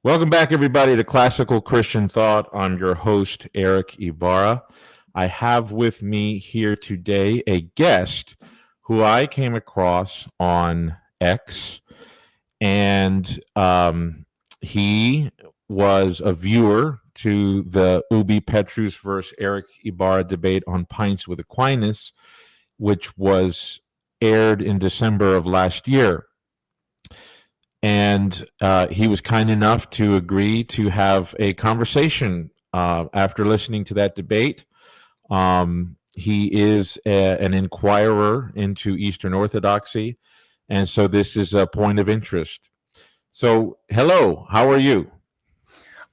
Welcome back, everybody, to Classical Christian Thought. I'm your host, Eric Ybarra. I have with me here today a guest who I came across on X, and he was a viewer to the Ubi Petrus versus Eric Ybarra debate on Pints with Aquinas, which was aired in December of last year. And he was kind enough to agree to have a conversation after listening to that debate. He is an inquirer into Eastern Orthodoxy, and so this is a point of interest. So, hello, how are you?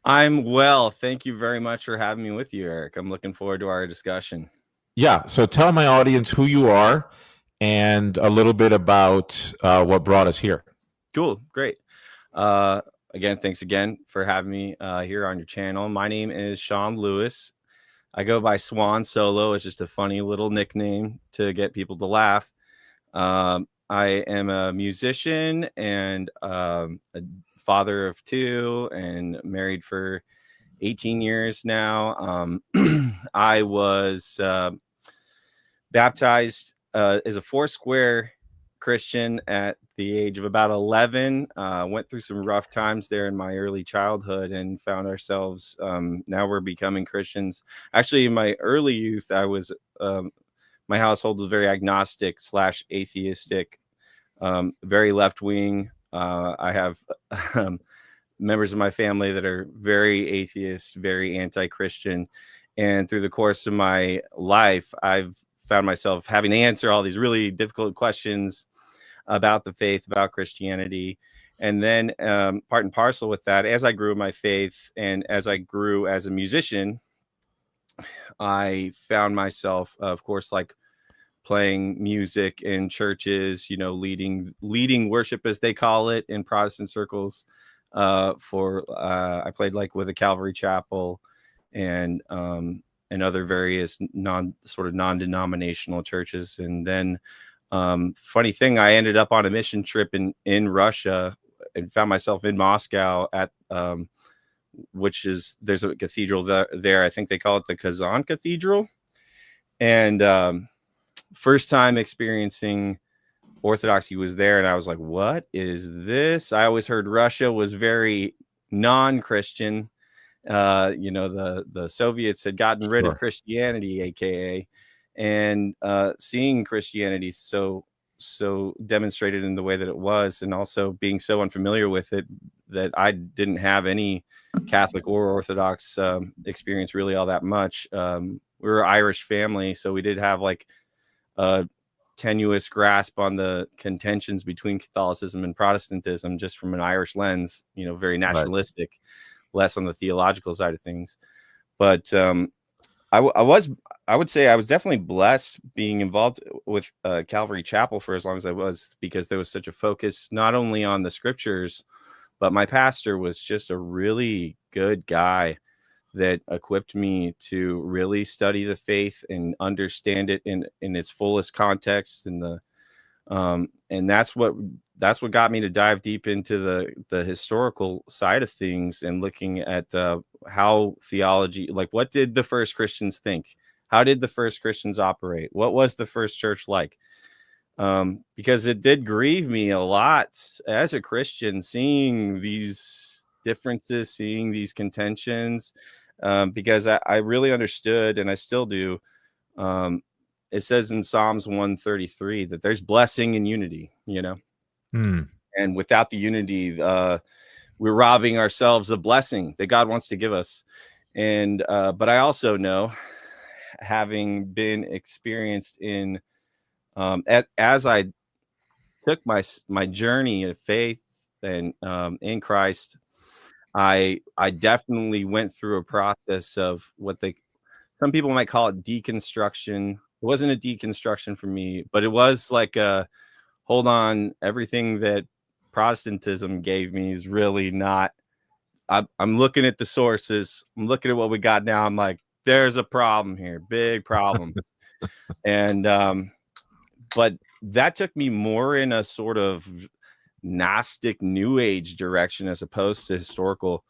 I'm well. Thank you very much for having me with you, Eric. I'm looking forward to our discussion. Yeah, so tell my audience who you are and a little bit about what brought us here. Cool. Great. Again, thanks again for having me here on your channel. My name is Sean Lewis. I go by Swan Solo. It's just a funny little nickname to get people to laugh. I am a musician and a father of two and married for 18 years now. I was baptized as a Foursquare Christian at the age of about 11. Went through some rough times there in my early childhood and found ourselves now we're becoming Christians. Actually, in my early youth, I was my household was very agnostic / atheistic, very left wing. I have members of my family that are very atheist, very anti-Christian, and through the course of my life, I've found myself having to answer all these really difficult questions about the faith, about Christianity. And then part and parcel with that, as I grew in my faith and as I grew as a musician, I found myself, of course, like playing music in churches, leading worship, as they call it, in Protestant circles. I played like with a Calvary Chapel and other various non-denominational churches. And then funny thing, I ended up on a mission trip in Russia and found myself in Moscow at there's a cathedral there. I think they call it the Kazan Cathedral. And first time experiencing Orthodoxy was there, and I was like, what is this? I always heard Russia was very non-Christian. The Soviets had gotten rid of Christianity, aka, and seeing Christianity so demonstrated in the way that it was, and also being so unfamiliar with it that I didn't have any Catholic or Orthodox experience really all that much. We were an Irish family, so we did have like a tenuous grasp on the contentions between Catholicism and Protestantism, just from an Irish lens, very nationalistic, right, less on the theological side of things. But I would say I was definitely blessed being involved with Calvary Chapel for as long as I was, because there was such a focus not only on the scriptures, but my pastor was just a really good guy that equipped me to really study the faith and understand it in its fullest context. And that's what got me to dive deep into the historical side of things and looking at how theology, like, what did the first Christians think? How did the first Christians operate? What was the first church like? Because it did grieve me a lot as a Christian, seeing these differences, seeing these contentions, because I really understood, and I still do. It says in Psalms 133 that there's blessing in unity, and without the unity, we're robbing ourselves of blessing that God wants to give us. And but I also know, having been experienced in as I took my journey of faith and in Christ, I definitely went through a process of what some people might call it deconstruction. It wasn't a deconstruction for me, but it was like hold on, everything that Protestantism gave me is really not. I'm looking at the sources. I'm looking at what we got now. I'm like, there's a problem here, big problem. And but that took me more in a sort of Gnostic New Age direction as opposed to historical.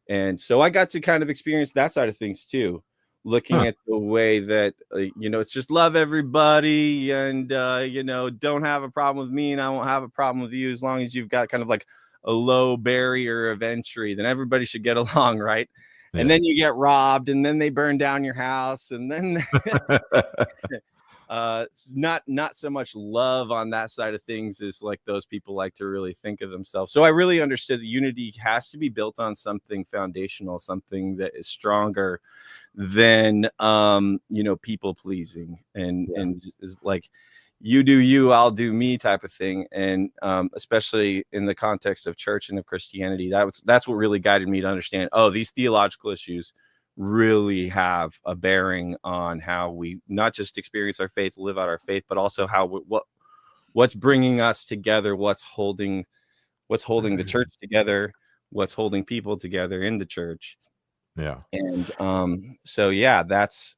And so I got to kind of experience that side of things too, looking at the way that, it's just love everybody and, don't have a problem with me and I won't have a problem with you as long as you've got kind of like a low barrier of entry, then everybody should get along, right? Yeah. And then you get robbed and then they burn down your house and then not so much love on that side of things as like those people like to really think of themselves. So I really understood that unity has to be built on something foundational, something that is stronger than people pleasing and is like you do you, I'll do me type of thing. And especially in the context of church and of Christianity, that's what really guided me to understand, these theological issues really have a bearing on how we not just experience our faith, live out our faith, but also how what's bringing us together, what's holding the church together, what's holding people together in the church. Yeah. And so yeah, that's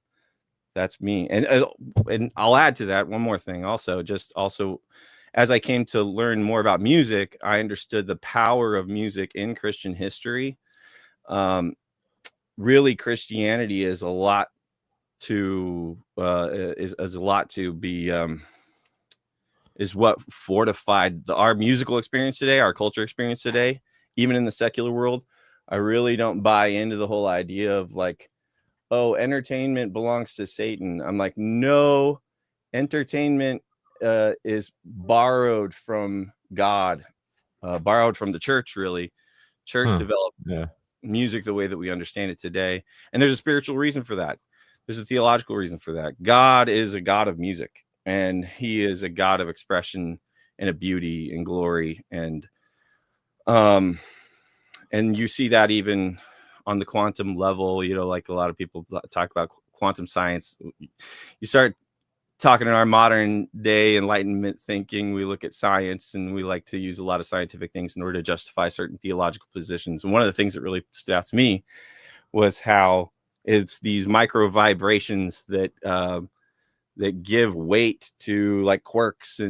me. And I'll add to that one more thing also as I came to learn more about music, I understood the power of music in Christian history. Really, Christianity is a lot to be is what fortified our musical experience today, our culture experience today, even in the secular world. I really don't buy into the whole idea of like, entertainment belongs to Satan. I'm like, no, entertainment is borrowed from God, borrowed from the church, really. Church developed music the way that we understand it today. And there's a spiritual reason for that. There's a theological reason for that. God is a God of music, and he is a God of expression and of beauty and glory. And you see that even on the quantum level, like a lot of people talk about quantum science. You start talking in our modern day Enlightenment thinking, we look at science and we like to use a lot of scientific things in order to justify certain theological positions. And one of the things that really stood out to me was how it's these micro vibrations that give weight to like quarks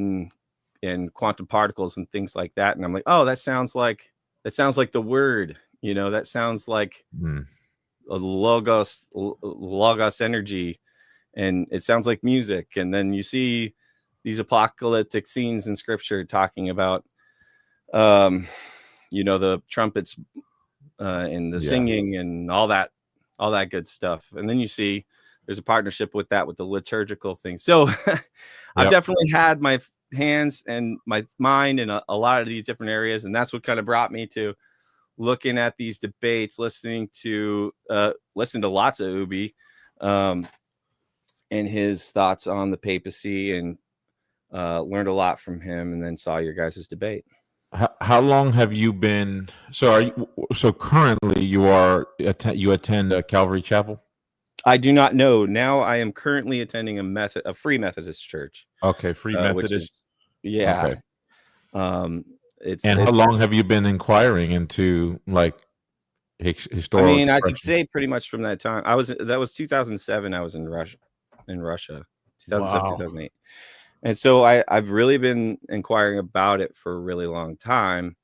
and quantum particles and things like that. And I'm like, that sounds like the word, that sounds like a logos energy. And it sounds like music. And then you see these apocalyptic scenes in scripture talking about, the trumpets and the singing and all that good stuff. And then you see there's a partnership with that, with the liturgical thing. So I've definitely had my hands and my mind in a lot of these different areas. And that's what kind of brought me to looking at these debates, listening to lots of Ubi. And his thoughts on the papacy, and learned a lot from him, and then saw your guys' debate. How long have you been? So currently you attend Calvary Chapel? I do not know. Now I am currently attending a Free Methodist church. Okay, Free Methodist. Okay. How long have you been inquiring into like historical? I mean, I could say pretty much from that time. That was 2007. I was in Russia, 2007, 2008. And so I've really been inquiring about it for a really long time.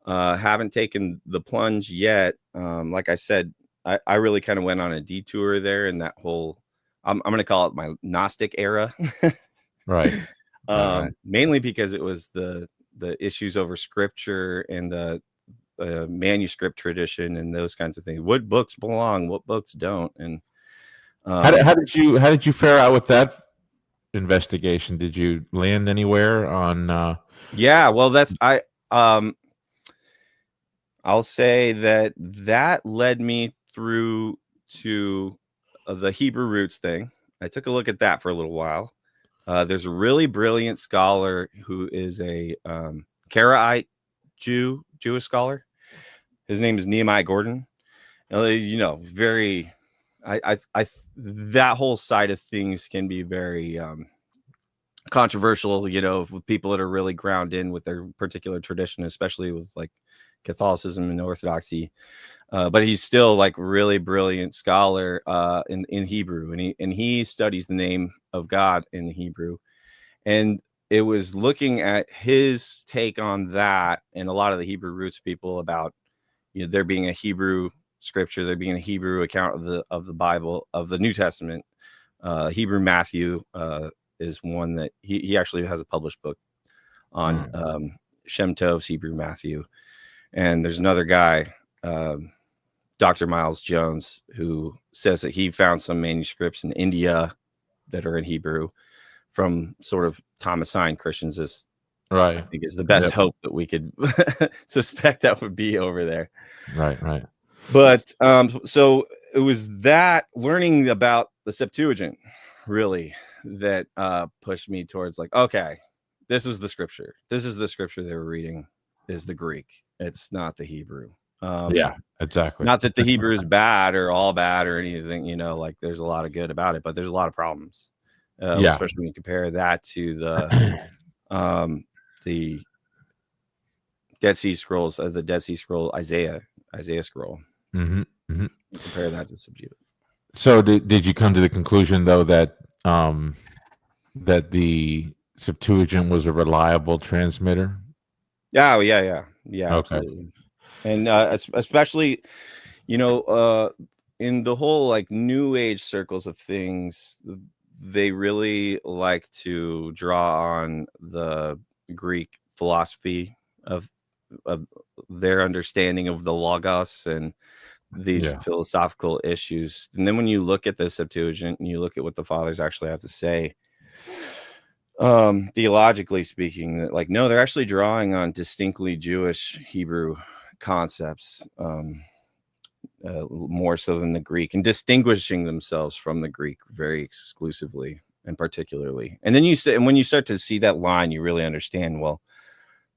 Haven't taken the plunge yet. Like I said, I really kind of went on a detour there in that whole, I'm going to call it my Gnostic era. Right. Mainly because it was the issues over scripture and the manuscript tradition and those kinds of things. What books belong, what books don't. And how did you fare out with that investigation? Did you land anywhere on well, I'll say that led me through to the Hebrew roots thing. I took a look at that for a little while. There's a really brilliant scholar who is a Karaite Jewish scholar. His name is Nehemiah Gordon. Very that whole side of things can be very controversial, with people that are really ground in with their particular tradition, especially with like Catholicism and Orthodoxy. But he's still like really brilliant scholar in Hebrew, and he studies the name of God in the Hebrew. And it was looking at his take on that, and a lot of the Hebrew roots people about, there being a Hebrew scripture, there being a Hebrew account of the Bible, of the New Testament. Hebrew Matthew is one that he actually has a published book on Shem Tov's Hebrew Matthew. And there's another guy, Dr. Miles Jones, who says that he found some manuscripts in India that are in Hebrew from sort of Thomasine Christians, is Right. I think is the best hope that we could suspect that would be over there. Right. But so it was that learning about the Septuagint really that pushed me towards like, okay, this is the scripture. This is the scripture they were reading, is the Greek. It's not the Hebrew. Yeah, exactly. Not that the Hebrew is bad or all bad or anything, like there's a lot of good about it, but there's a lot of problems. Especially when you compare that to the Dead Sea Scrolls, the Dead Sea Scroll, Isaiah scroll. Compare that to Septuagint. So did you come to the conclusion though that that the Septuagint was a reliable transmitter? Yeah, yeah, Okay. absolutely. And especially, in the whole like New Age circles of things, they really like to draw on the Greek philosophy of their understanding of the Logos and these philosophical issues. And then when you look at the Septuagint and you look at what the fathers actually have to say, theologically speaking, that like, no, they're actually drawing on distinctly Jewish Hebrew concepts, more so than the Greek, and distinguishing themselves from the Greek very exclusively and particularly. And then when you start to see that line, you really understand, well,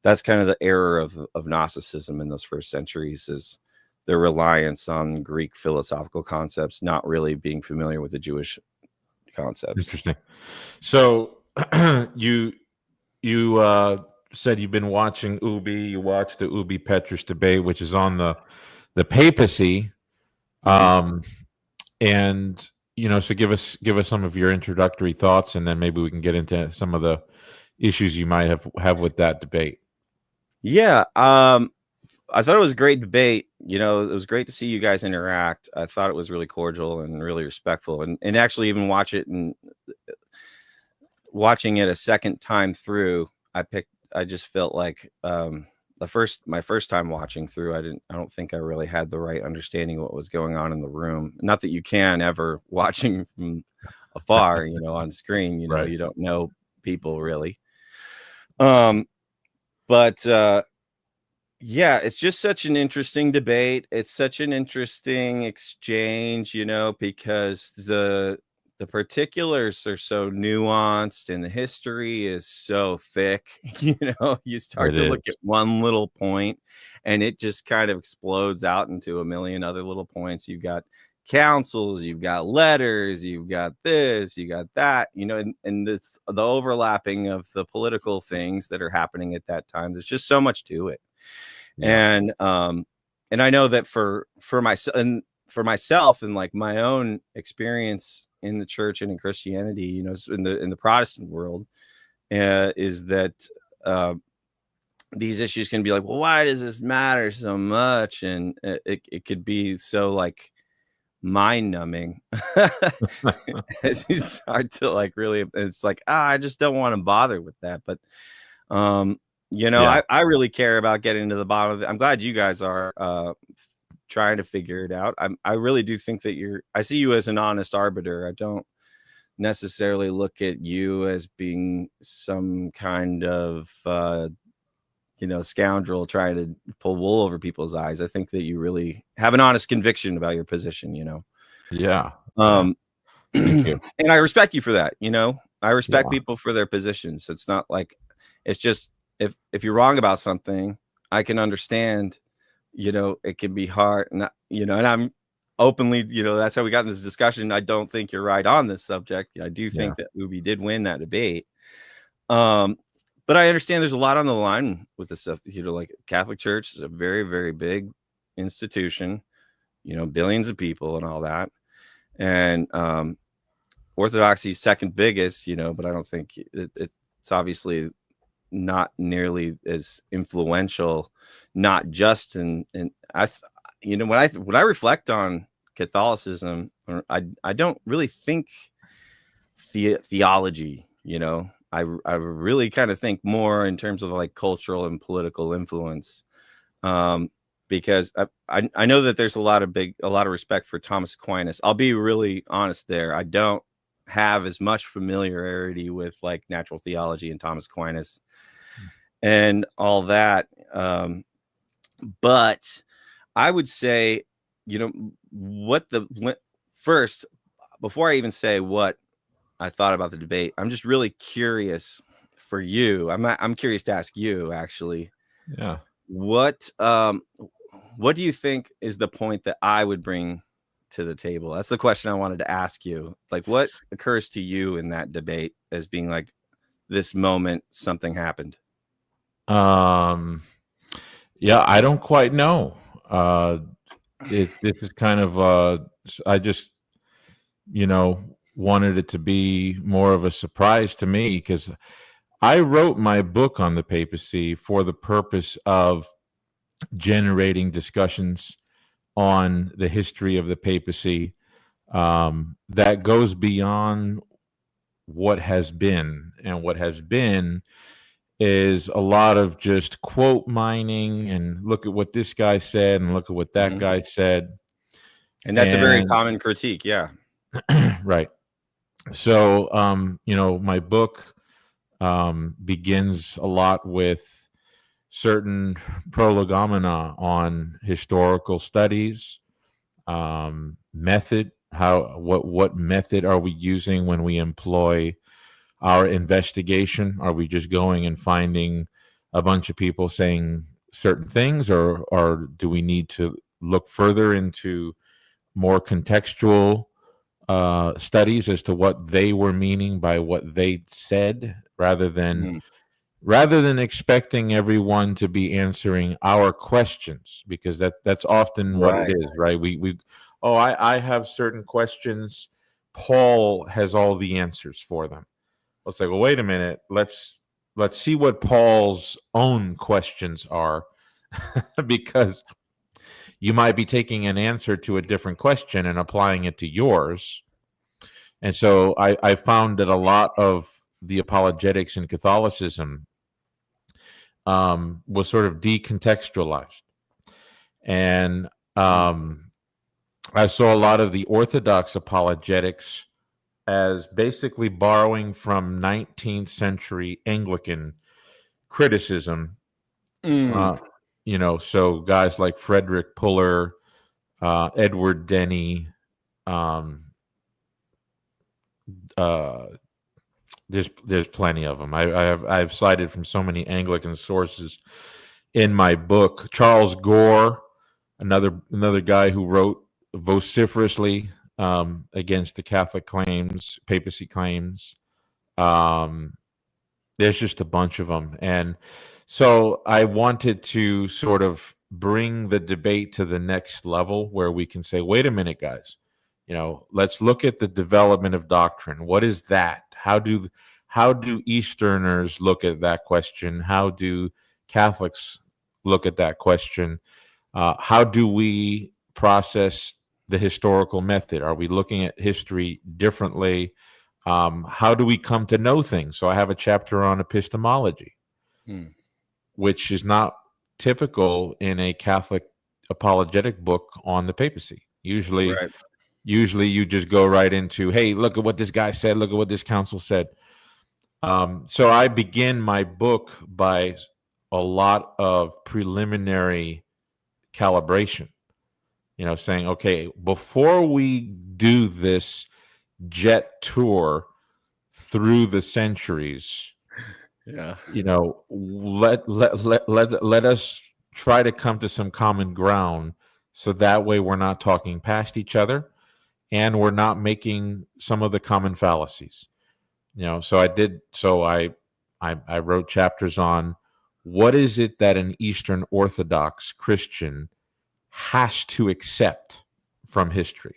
that's kind of the error of Gnosticism in those first centuries, is their reliance on Greek philosophical concepts, not really being familiar with the Jewish concepts. Interesting. So you said you've been watching Ubi. You watched the Ubi Petrus debate, which is on the papacy. And so give us some of your introductory thoughts, and then maybe we can get into some of the issues you might have with that debate. Yeah, I thought it was a great debate. It was great to see you guys interact. I thought it was really cordial and really respectful, and actually even watching it a second time through, I just felt like my first time watching through, I don't think I really had the right understanding of what was going on in the room. Not that you can ever watching from afar, on screen, Right. You don't know people really. But yeah, it's just such an interesting debate. It's such an interesting exchange, because the particulars are so nuanced and the history is so thick. You start to look at one little point and it just kind of explodes out into a million other little points. You've got councils, you've got letters, you've got this, you got that, and it's the overlapping of the political things that are happening at that time. There's just so much to it. Yeah. And I know that for myself and like my own experience in the church and in Christianity, in the Protestant world, is that these issues can be like, well, why does this matter so much? And it could be so like mind numbing as you start to like really, it's like, I just don't want to bother with that. But I really care about getting to the bottom of it. I'm glad you guys are trying to figure it out. I really do think that I see you as an honest arbiter. I don't necessarily look at you as being some kind of scoundrel trying to pull wool over people's eyes. I think that you really have an honest conviction about your position, Yeah. Thank you. And I respect you for that. I respect people for their positions. It's not like, it's just, if you're wrong about something, I can understand, it can be hard. And, and I'm openly, that's how we got in this discussion. I don't think you're right on this subject. I do think that Ubi did win that debate. But I understand there's a lot on the line with this stuff. Like Catholic Church is a very, very big institution, billions of people and all that. And Orthodoxy is second biggest, but I don't think It's obviously not nearly as influential, not just in when I reflect on Catholicism, I don't really think theology. I really kind of think more in terms of like cultural and political influence, because I know that there's a lot of respect for Thomas Aquinas. I'll be really honest there. I don't have as much familiarity with like natural theology and Thomas Aquinas and all that. But I would say, first, before I even say what I thought about the debate, I'm just really curious for you. I'm curious to ask you, actually. Yeah. What do you think is the point that I would bring to the table? That's the question I wanted to ask you. Like, what occurs to you in that debate as being like this moment something happened? Yeah, I don't quite know. This is kind of I just wanted it to be more of a surprise to me, because I wrote my book on the papacy for the purpose of generating discussions on the history of the papacy that goes beyond what has been. And what has been is a lot of just quote mining and look at what this guy said and look at what that guy said. And that's a very common critique. Yeah. Right. So, my book begins a lot with certain prolegomena on historical studies, method, what method are we using when we employ our investigation? Are we just going and finding a bunch of people saying certain things, or do we need to look further into more contextual studies as to what they were meaning by what they said, rather than expecting everyone to be answering our questions, because that's often what it is, right? I have certain questions. Paul has all the answers for them. Let's say, well, wait a minute. Let's see what Paul's own questions are, because you might be taking an answer to a different question and applying it to yours. And so I found that a lot of the apologetics in Catholicism was sort of decontextualized. And I saw a lot of the Orthodox apologetics as basically borrowing from 19th century Anglican criticism. So guys like Frederick Puller, Edward Denny, there's plenty of them. I've cited from so many Anglican sources in my book. Charles Gore, another guy who wrote vociferously against the Catholic claims, papacy claims. There's just a bunch of them. And so I wanted to sort of bring the debate to the next level, where we can say, wait a minute, guys, let's look at the development of doctrine. What is that? How do Easterners look at that question? How do Catholics look at that question? How do we process the historical method? Are we looking at history differently? How do we come to know things? So I have a chapter on epistemology, which is not typical in a Catholic apologetic book on the papacy. Usually you just go right into, hey, look at what this guy said. Look at what this council said. So I begin my book by a lot of preliminary calibration, saying, okay, before we do this jet tour through the centuries, let us try to come to some common ground, so that way we're not talking past each other and we're not making some of the common fallacies. So I wrote chapters on what is it that an Eastern Orthodox Christian has to accept from history.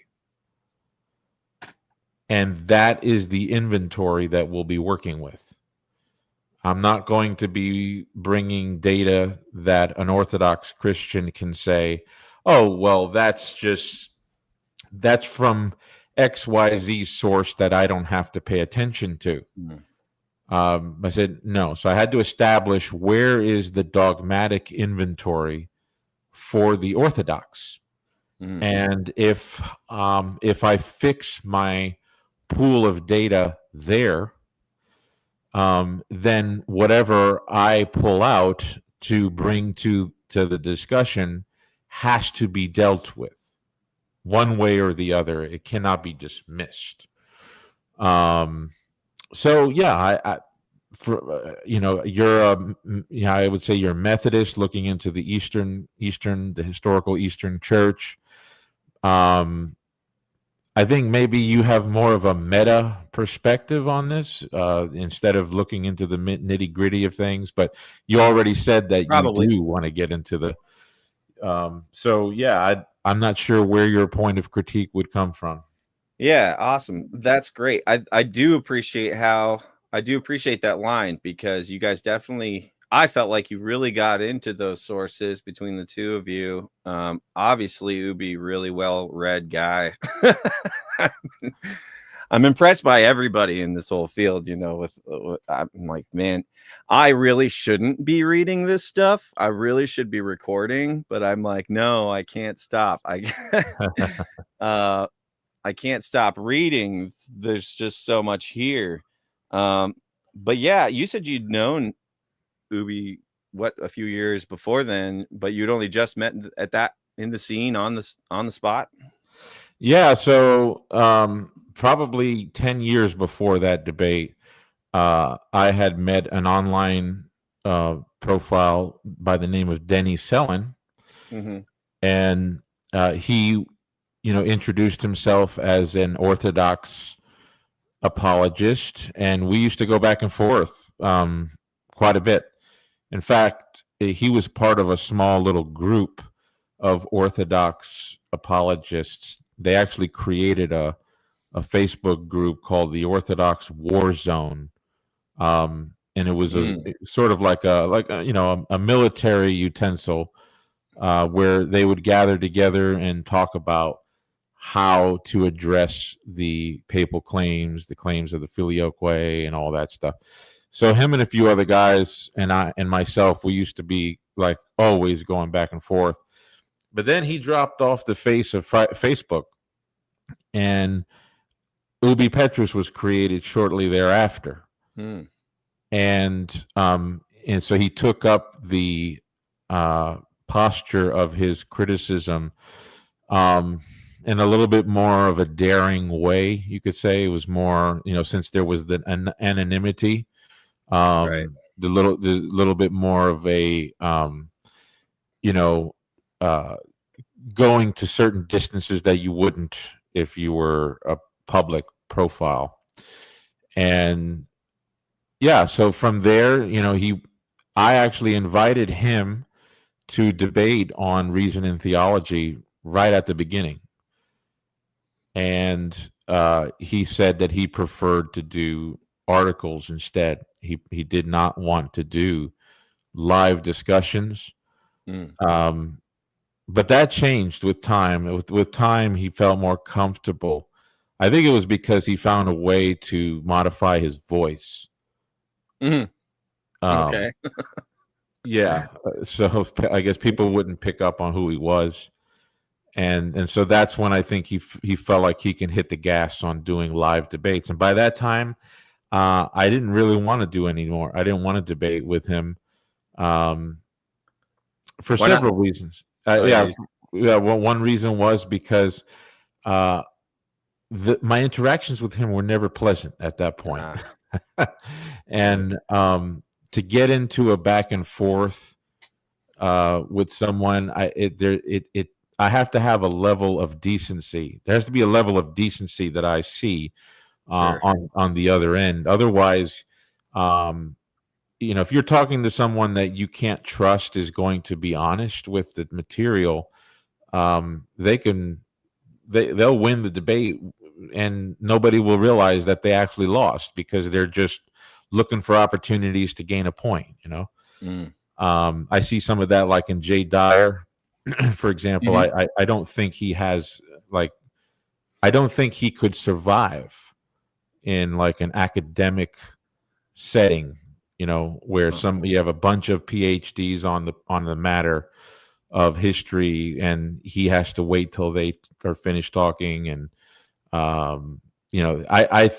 And that is the inventory that we'll be working with. I'm not going to be bringing data that an Orthodox Christian can say, oh, well, that's from XYZ source that I don't have to pay attention to. Mm. I said, no. So I had to establish where is the dogmatic inventory for the Orthodox. Mm. And if I fix my pool of data there, then whatever I pull out to bring to the discussion has to be dealt with one way or the other. It cannot be dismissed. So yeah, I would say you're Methodist, looking into the the historical Eastern Church. I think maybe you have more of a meta perspective on this instead of looking into the nitty gritty of things. But you already said that Probably. you do want to get into the. So yeah, I'm not sure where your point of critique would come from. Yeah, awesome. That's great. I do appreciate that line, because you guys definitely, I felt like you really got into those sources between the two of you. Obviously, Ubi, really well read guy. I'm impressed by everybody in this whole field, I'm like, man, I really shouldn't be reading this stuff. I really should be recording, but I'm like, no, I can't stop. I can't stop reading. There's just so much here. But yeah, you said you'd known Ubi a few years before then, but you'd only just met in the scene on the spot. Yeah, so probably 10 years before that debate, I had met an online profile by the name of Denny Sellin, Mm-hmm. and he, introduced himself as an Orthodox apologist, and we used to go back and forth quite a bit. In fact, he was part of a small little group of Orthodox apologists. They actually created a Facebook group called the Orthodox War Zone, and it was sort of like a military utensil where they would gather together and talk about how to address the papal claims, the claims of the filioque, and all that stuff. So him and a few other guys and I and myself, we used to be like always going back and forth. But then he dropped off the face of Facebook, and Ubi Petrus was created shortly thereafter. And so he took up the posture of his criticism in a little bit more of a daring way, you could say. It was more, since there was the anonymity, Right. the little bit more of a, going to certain distances that you wouldn't if you were a public profile. And yeah, so from there, I actually invited him to debate on reason and theology right at the beginning. And he said that he preferred to do articles instead. He did not want to do live discussions. But that changed with time. With time, he felt more comfortable. I think it was because he found a way to modify his voice. Okay. Yeah. So I guess people wouldn't pick up on who he was. And so that's when I think he felt like he can hit the gas on doing live debates. And by that time, I didn't really want to do anymore. I didn't want to debate with him for several reasons. One reason was because my interactions with him were never pleasant at that point. And to get into a back and forth with someone, I have to have a level of decency. There has to be a level of decency that I see on the other end. Otherwise, if you're talking to someone that you can't trust is going to be honest with the material, they'll win the debate, and nobody will realize that they actually lost because they're just looking for opportunities to gain a point. Mm. I see some of that, like in Jay Dyer, for example. I don't think he has I don't think he could survive in like an academic setting, where you have a bunch of PhDs on the matter of history, and he has to wait till they are finished talking. And and I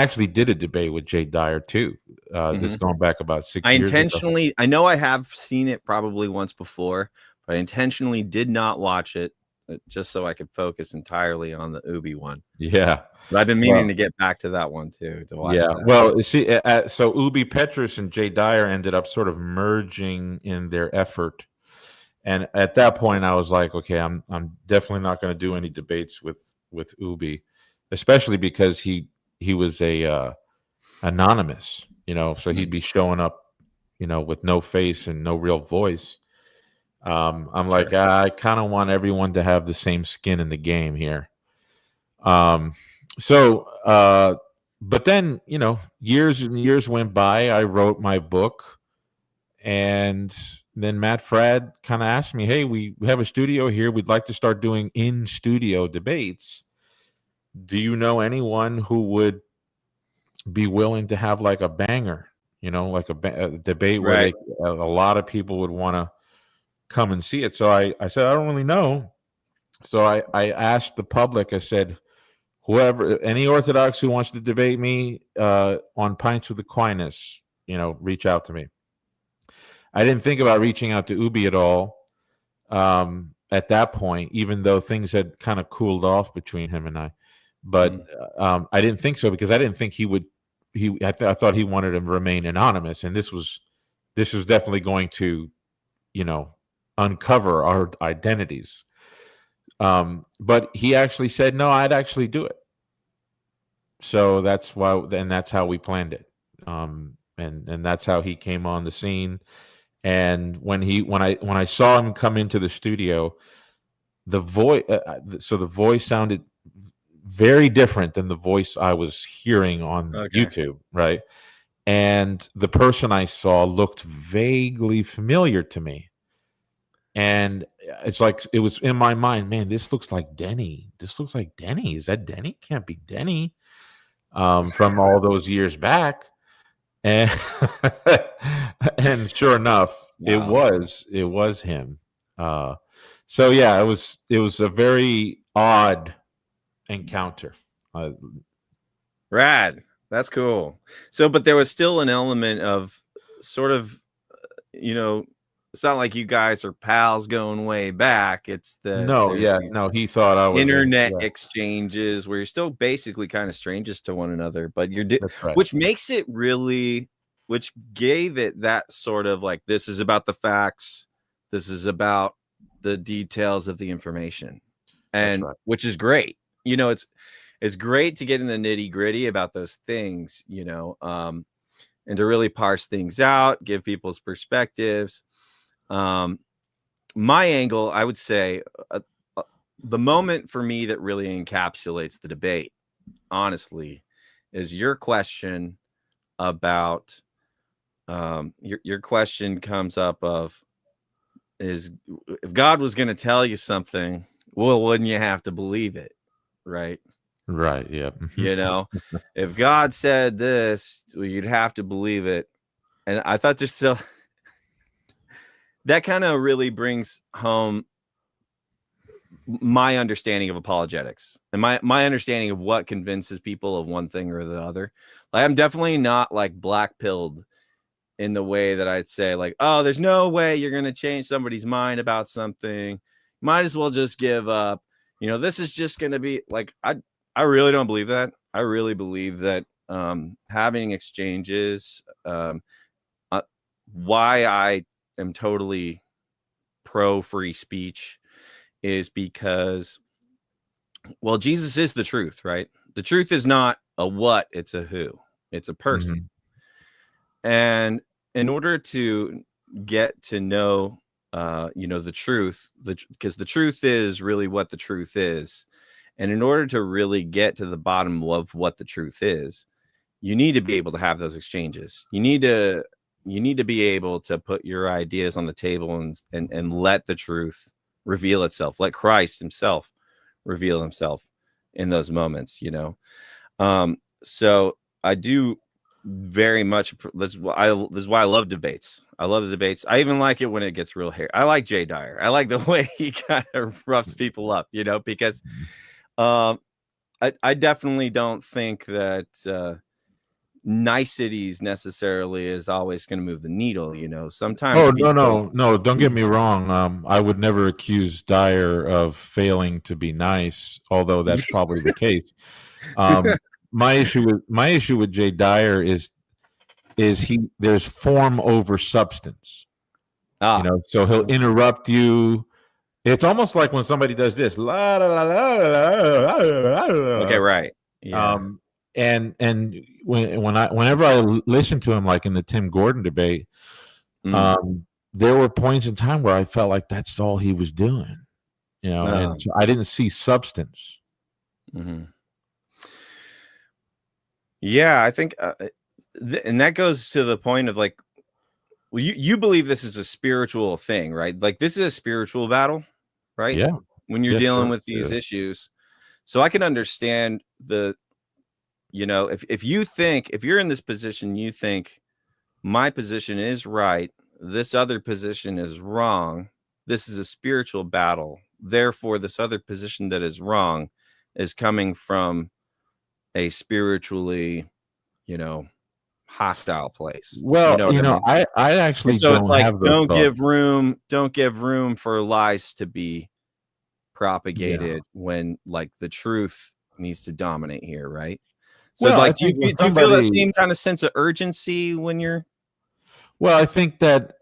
actually did a debate with Jay Dyer too. That's going back about 6 years ago. I know I have seen it probably once before, but I intentionally did not watch it just so I could focus entirely on the Ubi one. Yeah. But I've been meaning to get back to that one too, to watch that. Well, you see, so Ubi Petrus and Jay Dyer ended up sort of merging in their effort. And at that point, I was like, okay, I'm definitely not going to do any debates with Ubi, especially because he was a anonymous, so he'd be showing up, with no face and no real voice. I'm like, I kind of want everyone to have the same skin in the game here. But then, years and years went by. I wrote my book, and then Matt Fradd kind of asked me, hey, we have a studio here. We'd like to start doing in-studio debates. Do you know anyone who would be willing to have like a banger, like a debate where a lot of people would want to come and see it? So I said, I don't really know. So I asked the public, I said, any Orthodox who wants to debate me on Pints with Aquinas, reach out to me. I didn't think about reaching out to Ubi at all at that point, even though things had kind of cooled off between him and I. But I didn't think so, because I didn't think he would. I thought he wanted to remain anonymous, and this was definitely going to, uncover our identities. But he actually said, no, I'd actually do it. So that's why, and that's how we planned it. And that's how he came on the scene. And when I saw him come into the studio, the voice sounded very different than the voice I was hearing on YouTube, right? And the person I saw looked vaguely familiar to me. And it's like, it was in my mind, man, this looks like Denny. This looks like Denny. Is that Denny? Can't be Denny. From all those years back. And and sure enough, wow. it was him. So yeah, it was a very odd encounter. Rad. That's cool. So, but there was still an element of sort of, it's not like you guys are pals going way back. It's the he thought I was internet exchanges where you're still basically kind of strangers to one another, but which makes it really, which gave it that sort of like, this is about the facts, this is about the details of the information, and which is great. It's great to get in the nitty gritty about those things, and to really parse things out, give people's perspectives. My angle, I would say, the moment for me that really encapsulates the debate, honestly, is your question about your question comes up of, is if God was going to tell you something, well, wouldn't you have to believe it, right? Right. Yeah. If God said this, well, you'd have to believe it. And I thought just so that kind of really brings home my understanding of apologetics and my understanding of what convinces people of one thing or the other. Like, I'm definitely not like black pilled in the way that I'd say like, oh, there's no way you're going to change somebody's mind about something. Might as well just give up. This is just going to be like, I really don't believe that. I really believe that having exchanges, why I am totally pro free speech is because, well, Jesus is the truth, right? The truth is not a what, it's a who. It's a person. And in order to get to know, the truth, because the truth is really what the truth is. And in order to really get to the bottom of what the truth is, you need to be able to have those exchanges. You need to be able to put your ideas on the table and let the truth reveal itself. Let Christ himself reveal himself in those moments, you know. So I do very much. This is why I love debates. I love the debates. I even like it when it gets real hairy. I like Jay Dyer. I like the way he kind of roughs people up, you know, because I definitely don't think that niceties necessarily is always going to move the needle. You know, sometimes Oh, people. no! Don't get me wrong. I would never accuse Dyer of failing to be nice, although that's probably the case. My issue with Jay Dyer is there's form over substance. You know, so he'll interrupt you. It's almost like when somebody does this. La, la, la, la, la, la, la. Okay, right. Yeah. And whenever I listen to him, like in the Tim Gordon debate, there were points in time where I felt like that's all he was doing, you know, and so I didn't see substance. Yeah, I think, and that goes to the point of like, well, you believe this is a spiritual thing, right? Like this is a spiritual battle, right? Yeah. When you're dealing with these issues. So I can understand you know, if you're in this position, you think my position is right, this other position is wrong. This is a spiritual battle. Therefore, this other position that is wrong is coming from a spiritually, you know, hostile place. Well, You know what I mean? I actually And so it's don't like have those thoughts. don't give room for lies to be propagated when like the truth needs to dominate here, right? So Well, I like do think when you feel that somebody same kind of sense of urgency when you're Well, I think that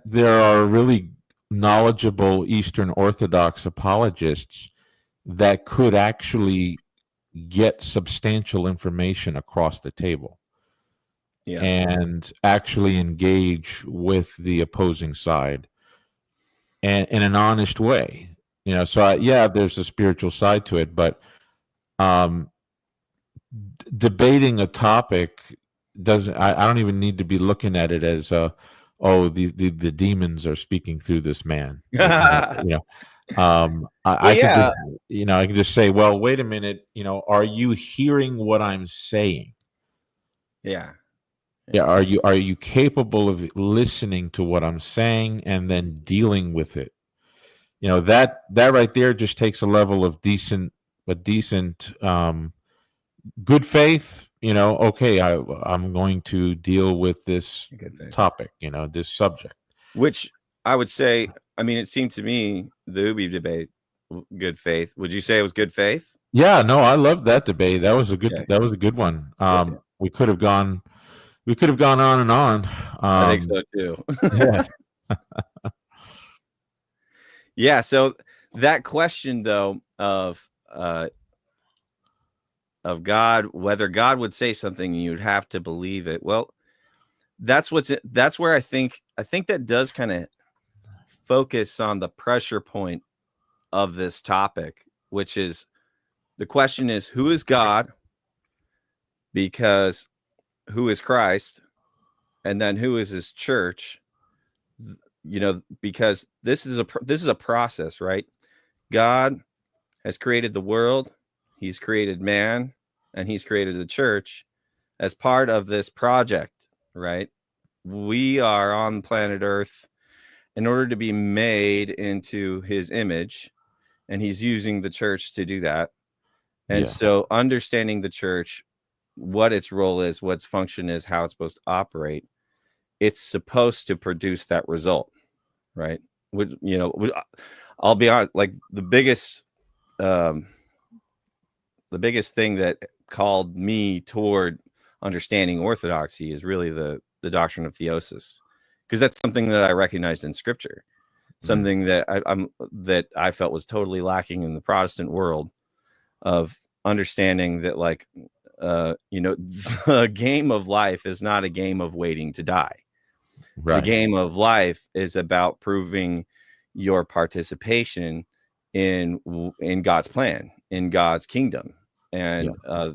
there are really knowledgeable Eastern Orthodox apologists that could actually get substantial information across the table and actually engage with the opposing side and in an honest way. You know, so yeah, there's a spiritual side to it, but debating a topic doesn't. I don't even need to be looking at it as oh, the demons are speaking through this man. I can just, I can just say, well, wait a minute, are you hearing what I'm saying? Yeah. Are you capable of listening to what I'm saying and then dealing with it? That right there just takes a level of decent good faith. Okay, I'm going to deal with this topic, this subject. Which I would say, I mean, it seemed to me the Ubi debate, good faith. Would you say it was good faith? Yeah, no, I loved that debate. That was a good one. We could have gone on and on. I think so too. Yeah. Yeah. So that question though of God, whether God would say something and you'd have to believe it. Well, that's where I think that does kind of focus on the pressure point of this topic, which is the question is, who is God? Because who is Christ? And then who is his church? Because this is a process, right? God has created the world, he's created man, and he's created the church as part of this project, right? We are on planet Earth in order to be made into his image, and he's using the church to do that. And so understanding the church, what its role is, what its function is, how it's supposed to operate, it's supposed to produce that result, right? I'll be honest, like the biggest thing that called me toward understanding orthodoxy is really the doctrine of theosis, because that's something that I recognized in scripture, something that I felt was totally lacking in the Protestant world, of understanding that the game of life is not a game of waiting to die. Right. The game of life is about proving your participation in God's plan, in God's kingdom, and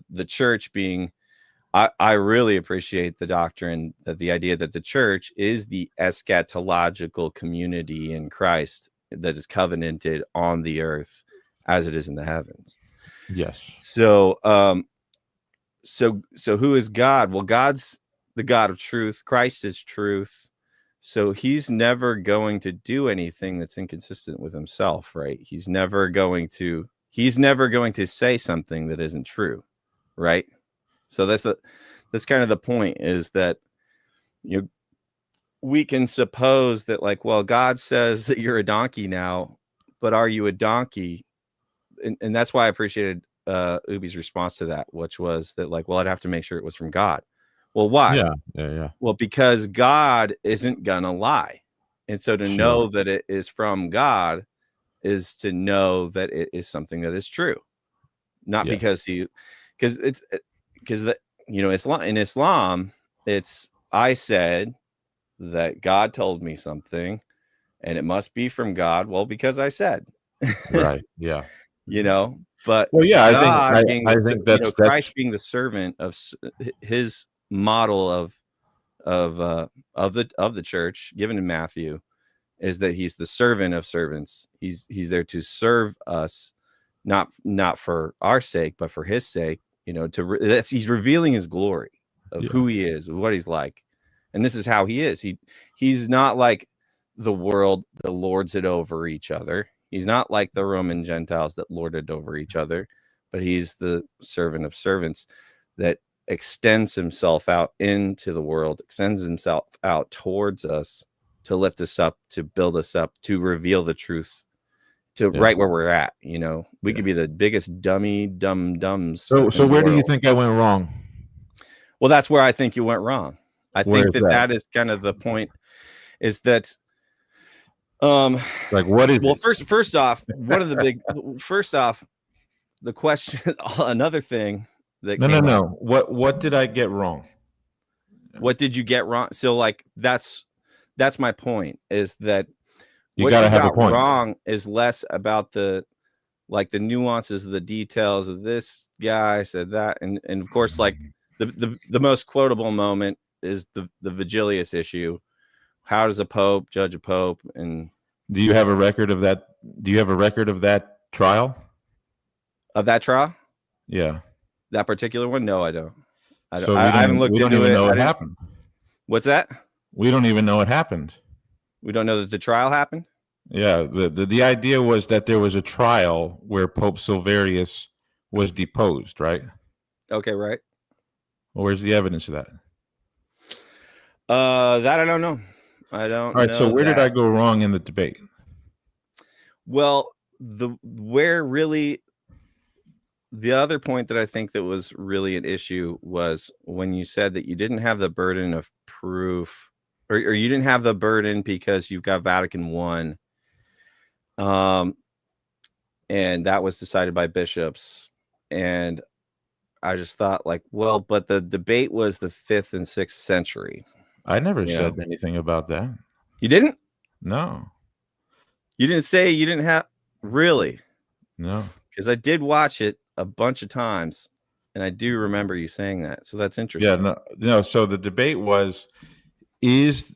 the church being I really appreciate the doctrine that the idea that the church is the eschatological community in Christ that is covenanted on the earth as it is in the heavens. Yes. So, so who is God? Well, God's the God of truth. Christ is truth. So he's never going to do anything that's inconsistent with himself, right? He's never going to say something that isn't true, right? So that's kind of the point, is that we can suppose that, like, well, God says that you're a donkey now, but are you a donkey? And that's why I appreciated Ubi's response to that, which was that, like, well, I'd have to make sure it was from God. Well, why? Yeah. Well, because God isn't gonna lie. And so to know that it is from God is to know that it is something that is true. Not because because Islam, in Islam, it's, I said that God told me something and it must be from God. Well, because I said, Right. Yeah. but Well, yeah, God being I think that's Christ being the servant of his model of the church given in Matthew is that he's the servant of servants. He's there to serve us, not for our sake, but for his sake. He's revealing his glory of who he is, what he's like, and this is how he is. He's not like the world that lords it over each other. He's not like the Roman Gentiles that lorded over each other, but he's the servant of servants that extends himself out into the world, extends himself out towards us to lift us up, to build us up, to reveal the truth, to right where we're at. We could be the biggest dums. So where do you think I went wrong? Well, that's where I think you went wrong. I think that is kind of the point, is that like, what is first off, one of the big the question, another thing that no. What did I get wrong? What did you get wrong? So, like, that's my point, is that what you got wrong is less about the nuances, the details of this guy said that, and of course, like, the most quotable moment is the Vigilius issue. How does a pope judge a pope? And do you have a record of that? Do you have a record of that trial? Of that trial? Yeah. That particular one? No, I don't. I haven't looked into it. We don't even know what happened. What's that? We don't even know what happened. We don't know that the trial happened? Yeah. The idea was that there was a trial where Pope Silverius was deposed, right? Okay, right. Well, where's the evidence of that? That I don't know. I don't know. All right, so where did I go wrong in the debate? Well, the other point that I think that was really an issue was when you said that you didn't have the burden of proof, or you didn't have the burden because you've got Vatican I, and that was decided by bishops. And I just thought, like, well, but the debate was the 5th and 6th century. I never said anything about that. You didn't? No. You didn't say you didn't have? Really? No. Because I did watch it a bunch of times, and I do remember you saying that. So that's interesting. Yeah, no. So the debate was, is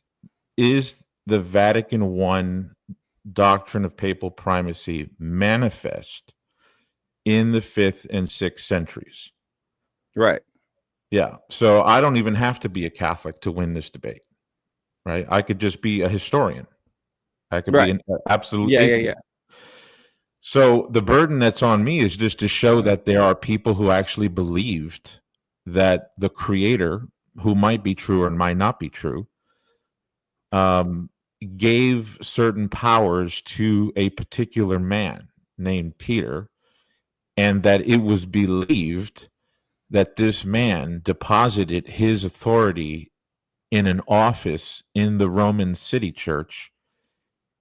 the Vatican I doctrine of papal primacy manifest in the 5th and 6th centuries? Right. Yeah. So I don't even have to be a Catholic to win this debate, right? I could just be a historian. I could be an absolute atheist. Yeah. So the burden that's on me is just to show that there are people who actually believed that the creator, who might be true or might not be true, gave certain powers to a particular man named Peter, and that it was believed that this man deposited his authority in an office in the Roman city church,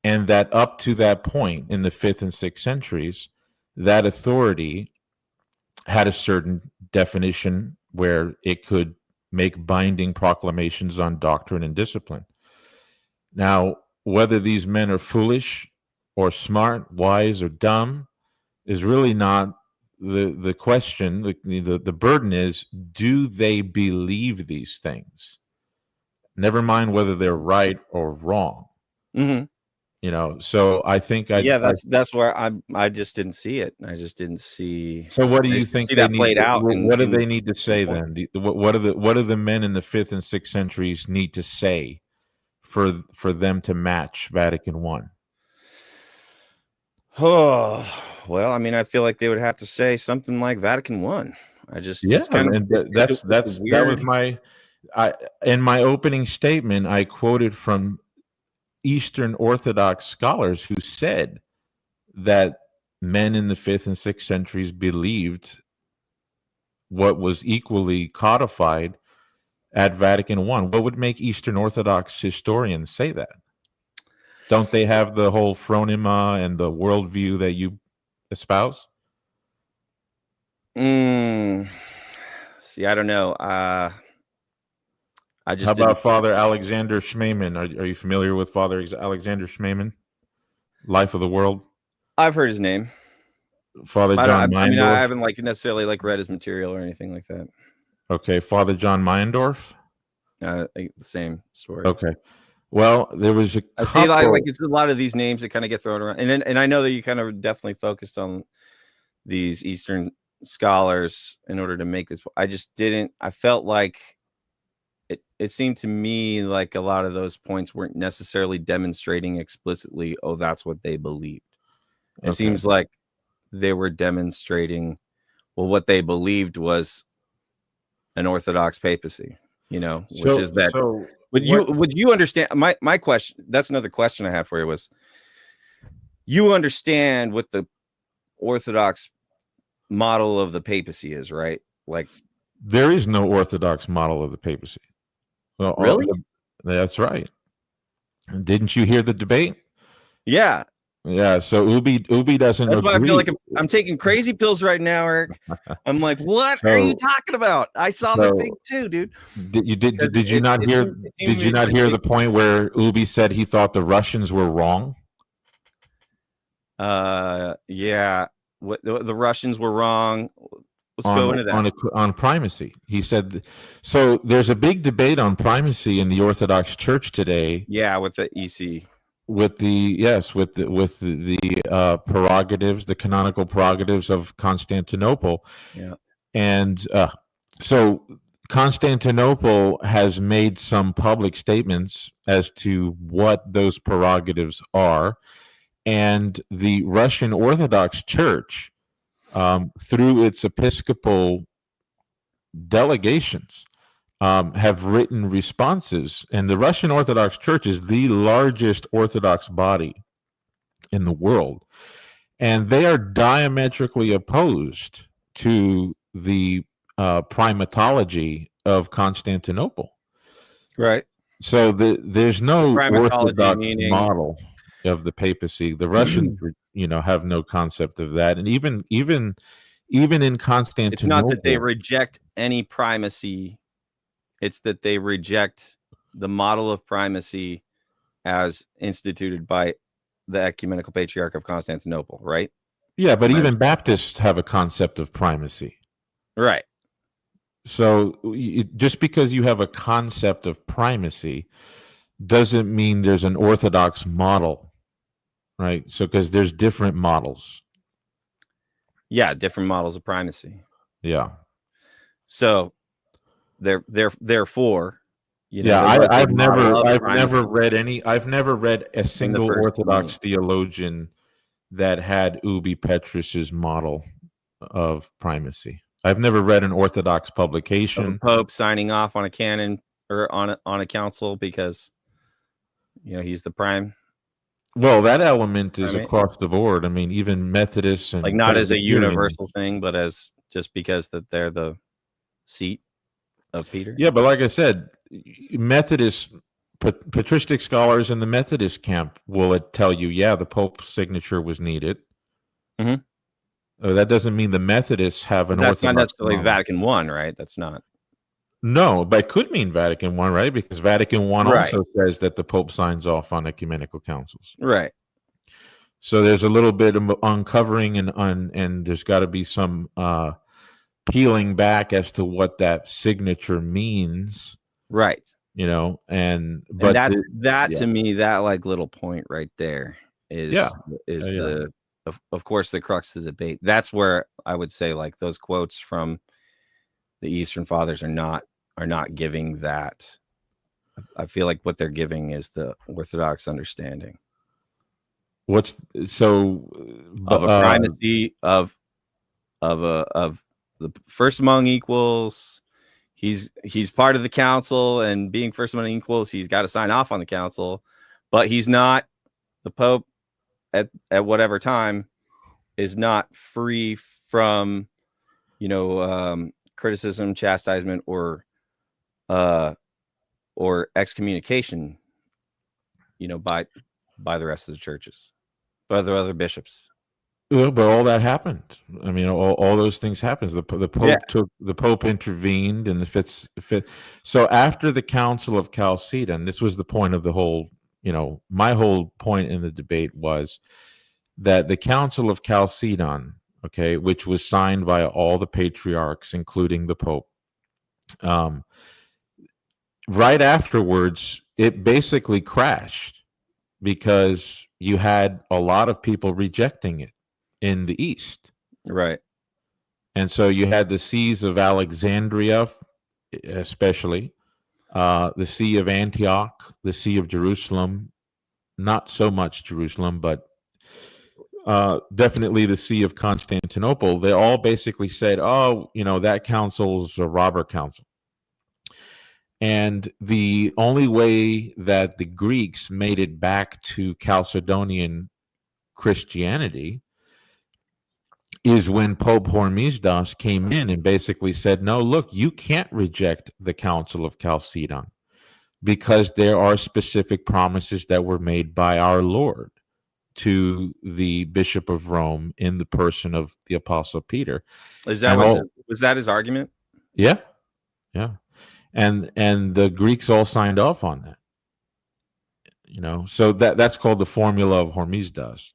and that up to that point in the 5th and 6th centuries, that authority had a certain definition where it could make binding proclamations on doctrine and discipline. Now, whether these men are foolish or smart, wise or dumb, is really not the question, the burden is, do they believe these things? Never mind whether they're right or wrong. Mm-hmm. So I think that's where I just didn't see it. I just didn't see. So what do I you just didn't think see they that need? played out? What do they need to in say point. then? What do the men in the 5th and 6th centuries need to say for them to match Vatican I? Oh, well, I mean, I feel like they would have to say something like Vatican I. It's kind of And it's a that was weird. in my opening statement. I quoted from Eastern Orthodox scholars who said that men in the 5th and 6th centuries believed what was equally codified at Vatican I. What would make Eastern Orthodox historians say that? Don't they have the whole phronema and the worldview that you espouse? See, I don't know. I How just didn't. about Father Alexander Schmemann? Are you familiar with Father Alexander Schmemann? Life of the World? I've heard his name. Father John I mean, I Meyendorff? haven't necessarily read his material or anything like that. Okay, Father John Meyendorff? The same story. Okay. Well, there was a I see, couple. it's a lot of these names that kind of get thrown around, and I know that you kind of definitely focused on these Eastern scholars in order to make this. I just didn't. I felt like it seemed to me like a lot of those points weren't necessarily demonstrating explicitly, oh, that's what they believed. It seems like they were demonstrating, well, what they believed was an Orthodox papacy, which is that. So would you understand my question? That's another question I had for you was, you understand what the Orthodox model of the papacy is, right? Like, there is no Orthodox model of the papacy. Well, really? That's right. Didn't you hear the debate? Yeah. Yeah. So Ubi doesn't That's agree. why I feel like I'm taking crazy pills right now, Eric. I'm like, what are you talking about? I saw the thing too, dude. Did you not hear the point where Ubi said he thought the Russians were wrong? Yeah. What the Russians were wrong. Let's go into that. On primacy. He said, so there's a big debate on primacy in the Orthodox Church today. Yeah, with the EC. With the prerogatives, the canonical prerogatives of Constantinople. Yeah. And so Constantinople has made some public statements as to what those prerogatives are. And the Russian Orthodox Church, through its episcopal delegations, have written responses. And the Russian Orthodox Church is the largest Orthodox body in the world. And they are diametrically opposed to the primatology of Constantinople. Right. So there's no Orthodox model of the papacy. The Russians, have no concept of that. And even in Constantinople, it's not that they reject any primacy. It's that they reject the model of primacy as instituted by the Ecumenical Patriarch of Constantinople, right? Yeah, but even Baptists have a concept of primacy. Right. So just because you have a concept of primacy doesn't mean there's an Orthodox model, right? So because there's different models. Yeah, different models of primacy. Yeah. So therefore, I've never read a single Orthodox theologian that had Ubi Petrus's model of primacy. I've never read an Orthodox publication. Pope signing off on a canon or on a council because he's the prime. Well, that element is across the board. I mean, even Methodists and not as a universal thing, but as just because that they're the seat of Peter. Yeah, but like I said, Methodist patristic scholars in the Methodist camp will tell you, the Pope's signature was needed. Mm-hmm. That doesn't mean the Methodists have an Orthodox. That's not necessarily Vatican I, right? That's not. No, but it could mean Vatican I, right? Because Vatican I also says that the Pope signs off on ecumenical councils. Right. So there's a little bit of uncovering and there's got to be some peeling back as to what that signature means, Right. and And but that yeah, to me, that like little point right there yeah, is yeah. the of course the crux of the debate. That's where I would say like those quotes from the Eastern Fathers are not giving that. I feel like what they're giving is the Orthodox understanding What's so, of a primacy of the first among equals. He's part of the council, and being first among equals, he's got to sign off on the council, but he's not the Pope at whatever time is not free from criticism, chastisement, or excommunication, by the rest of the churches, by the other bishops. Well, but all that happened. I mean, all those things happened. Yeah. The Pope intervened in the fifth. So after the Council of Chalcedon, this was the point of the whole. My whole point in the debate was that the Council of Chalcedon, okay, which was signed by all the patriarchs, including the Pope, right afterwards, it basically crashed because you had a lot of people rejecting it in the East. Right. And so you had the sees of Alexandria, especially, the see of Antioch, the see of Jerusalem, not so much Jerusalem, but definitely the see of Constantinople. They all basically said, oh, that council's a robber council. And the only way that the Greeks made it back to Chalcedonian Christianity is when Pope Hormisdas came in and basically said, no, look, you can't reject the Council of Chalcedon because there are specific promises that were made by our Lord to the Bishop of Rome in the person of the Apostle Peter. Was that his argument? Yeah. Yeah. And the Greeks all signed off on that. So that's called the Formula of Hormisdas.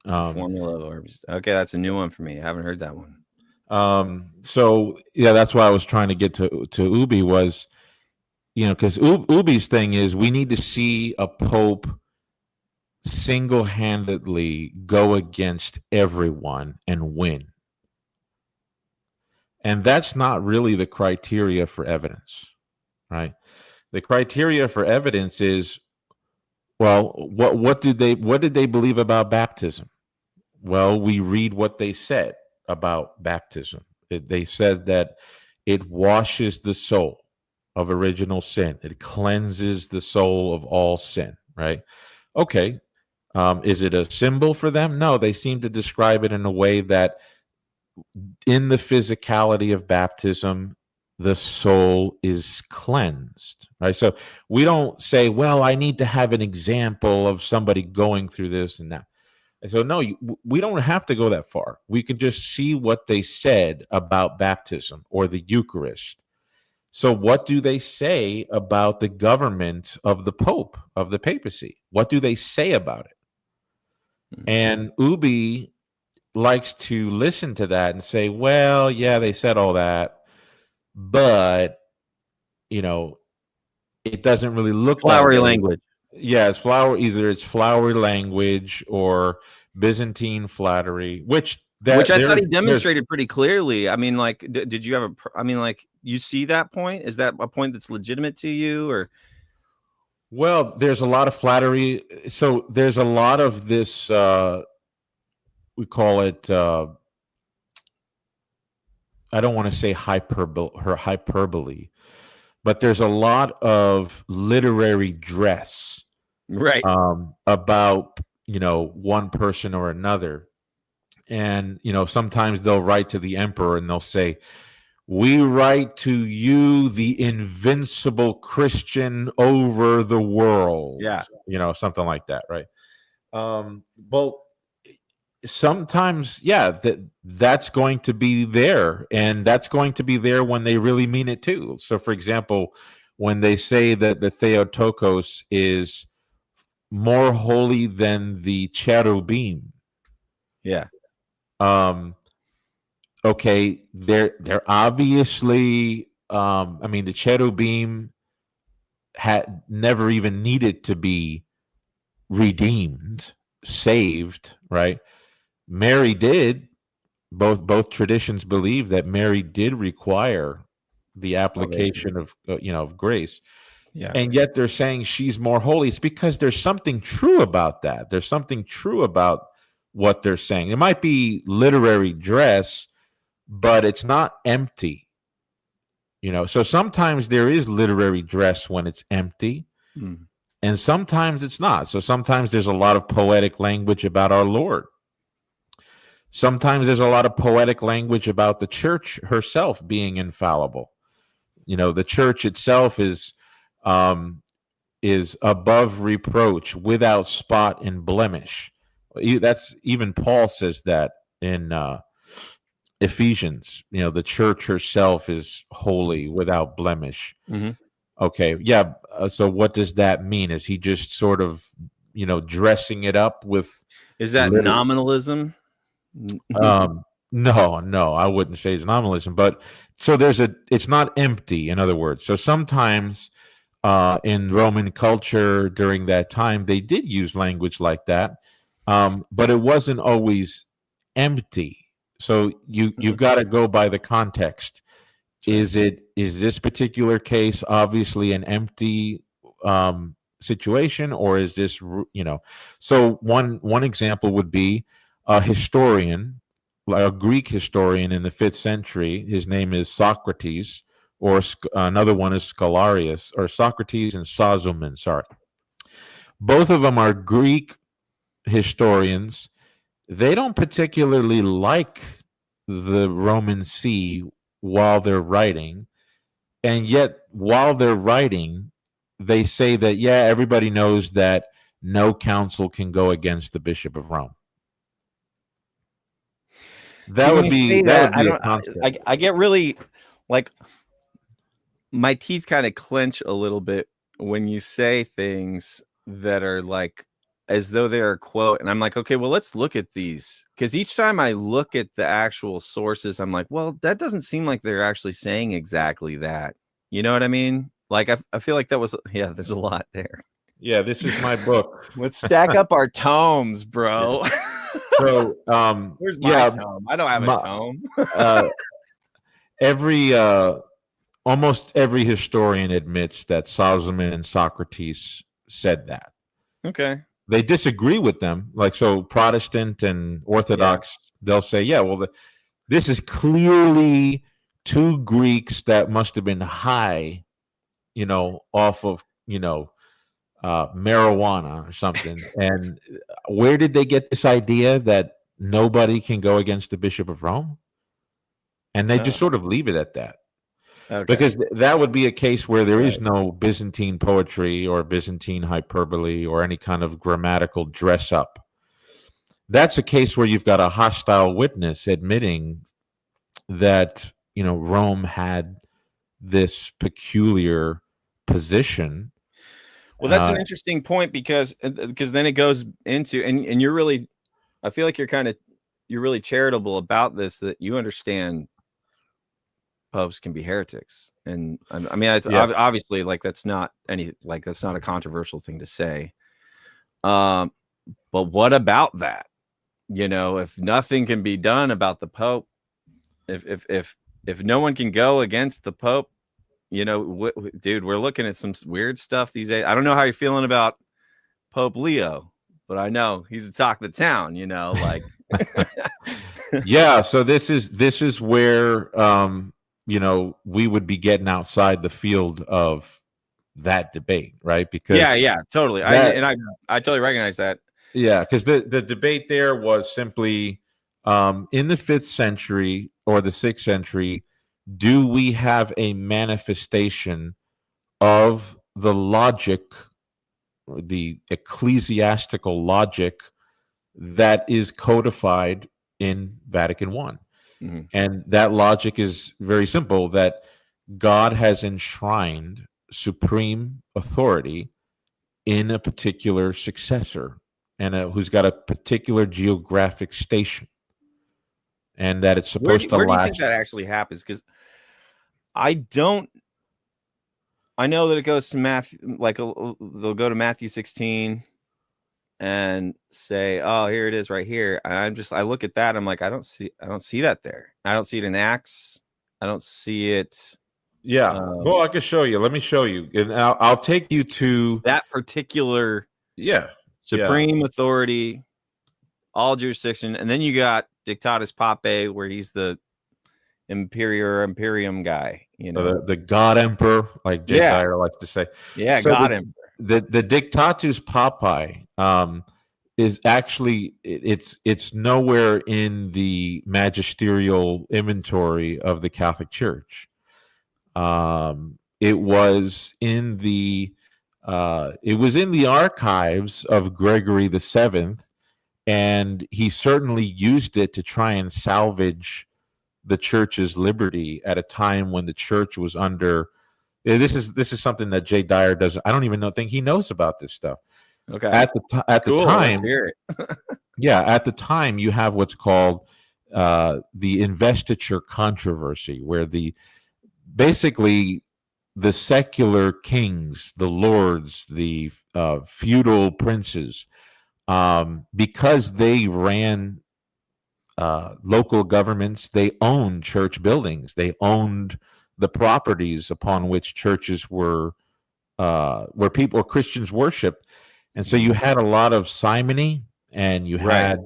Formula of Hormisdas. Okay, that's a new one for me. I haven't heard that one. So yeah, that's why I was trying to get to Ubi was, because Ubi's thing is we need to see a pope single-handedly go against everyone and win. And that's not really the criteria for evidence, right? The criteria for evidence is, well, what did they believe about baptism? Well, we read what they said about baptism. They said that it washes the soul of original sin. It cleanses the soul of all sin, right? Okay. Is it a symbol for them? No, they seem to describe it in a way that in the physicality of baptism, the soul is cleansed, right? So we don't say, well, I need to have an example of somebody going through this and that. And so, no, we don't have to go that far. We can just see what they said about baptism or the Eucharist. So what do they say about the government of the Pope, of the papacy? What do they say about it? Mm-hmm. And Ubi likes to listen to that and say, well, yeah, they said all that, but, it doesn't really look flowery language. Yeah, either it's flowery language or Byzantine flattery, which I thought he demonstrated pretty clearly. I mean, like, did you have you see that point? Is that a point that's legitimate to you, or? Well, there's a lot of flattery. So there's a lot of this, we call it, I don't want to say hyperbole, but there's a lot of literary dress, right, about one person or another. And sometimes they'll write to the emperor and they'll say, we write to you, the invincible Christian over the world. Yeah, something like that, right? Well, sometimes, yeah, that's going to be there, and that's going to be there when they really mean it too. So, for example, when they say that the Theotokos is more holy than the cherubim. Yeah. Okay, they're obviously. I mean, the cherubim had never even needed to be redeemed, saved, right? Mary did. Both traditions believe that Mary did require the Salvation. application of of grace, Yeah. and yet they're saying she's more holy. It's because there's something true about that. There's something true about what they're saying. It might be literary dress, but it's not empty. So sometimes there is literary dress when it's empty, Mm. and sometimes it's not. So sometimes there's a lot of poetic language about our Lord. Sometimes there's a lot of poetic language about the church herself being infallible. The church itself is above reproach, without spot and blemish. That's even Paul says that in Ephesians. The church herself is holy, without blemish. Mm-hmm. Okay, yeah. So what does that mean? Is he just sort of dressing it up with? Is that nominalism? No, I wouldn't say it's nominalism, but so it's not empty, in other words. So sometimes in Roman culture during that time, they did use language like that, but it wasn't always empty. So you've got to go by the context. Sure. Is this particular case obviously an empty situation, or is this So one example would be a historian, like a Greek historian in the 5th century. His name is Socrates, or another one is Scholarius, or Socrates and Sozomen. Sorry, both of them are Greek historians. They don't particularly like the Roman See while they're writing, and yet while they're writing, they say that everybody knows that no council can go against the Bishop of Rome. That would be a concept. I get really, like, my teeth kind of clench a little bit when you say things that are like as though they're a quote, and I'm like, okay, well, let's look at these, because each time I look at the actual sources, I'm like, well, that doesn't seem like they're actually saying exactly that. You know what I mean? Like, I feel like that was, there's a lot there. Yeah, this is my book. Let's stack up our tomes, bro. So, where's my tome? I don't have a tome. Almost every historian admits that Sozomen and Socrates said that. Okay. They disagree with them. Like, so Protestant and Orthodox, they'll say, this is clearly two Greeks that must have been high, off of, marijuana or something. And where did they get this idea that nobody can go against the Bishop of Rome? And they just sort of leave it at that. Okay. Because that would be a case where there is no Byzantine poetry or Byzantine hyperbole or any kind of grammatical dress up. That's a case where you've got a hostile witness admitting that, Rome had this peculiar position. Well, that's an interesting point, because then it goes into, and you're really, I feel like you're really charitable about this, that you understand popes can be heretics. And I mean, it's obviously, like, that's not a controversial thing to say. But what about that? If nothing can be done about the Pope, if no one can go against the Pope, dude, we're looking at some weird stuff these days. I don't know how you're feeling about Pope Leo, but I know he's the talk of the town, like. Yeah. So this is where, we would be getting outside the field of that debate, right? Because totally. I totally recognize that. Yeah, because the debate there was simply in the 5th century or the 6th century, do we have a manifestation of the logic, the ecclesiastical logic that is codified in Vatican I? Mm-hmm. And that logic is very simple, that God has enshrined supreme authority in a particular successor, and who's got a particular geographic station, and that it's supposed to Where do you last. think that actually happens? Because I don't. I know that it goes to Matthew, like they'll go to Matthew 16 and say, "Oh, here it is, right here." And I look at that, I'm like, I don't see that there. I don't see it in Acts. I don't see it. Yeah. Well, I can show you. Let me show you, and I'll take you to that particular supreme authority, all jurisdiction, and then you got Dictatus Papae, where he's the imperium guy, the God Emperor, like Jay Dyer likes to say. So God Emperor. The Dictatus Papae is actually it's nowhere in the magisterial inventory of the Catholic Church. It was in the archives of Gregory VII, and he certainly used it to try and salvage the church's liberty at a time when the church was under. This is something that Jay Dyer doesn't. I don't even think he knows about this stuff. Okay. At the time, let's hear it. At the time, you have what's called the investiture controversy, where basically the secular kings, the lords, the feudal princes, because they ran local governments, they owned church buildings, they owned the properties upon which churches were where Christians worshiped, and so you had a lot of simony, and you had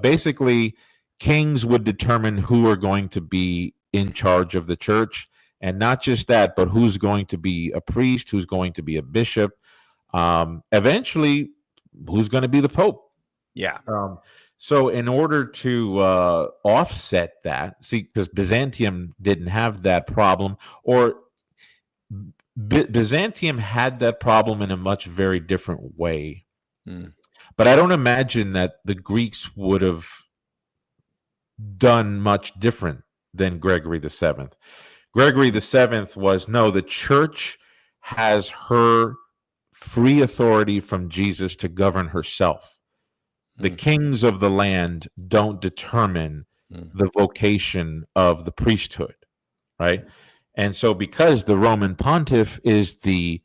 basically kings would determine who are going to be in charge of the church, and not just that, but who's going to be a priest, who's going to be a bishop, eventually who's going to be the Pope. So in order to offset that, because Byzantium didn't have that problem, or Byzantium had that problem in a very different way. But I don't imagine that the Greeks would have done much different than Gregory VII. Gregory VII was, no, the church has her free authority from Jesus to govern herself. The kings of the land don't determine the vocation of the priesthood, right? And so because the Roman pontiff is the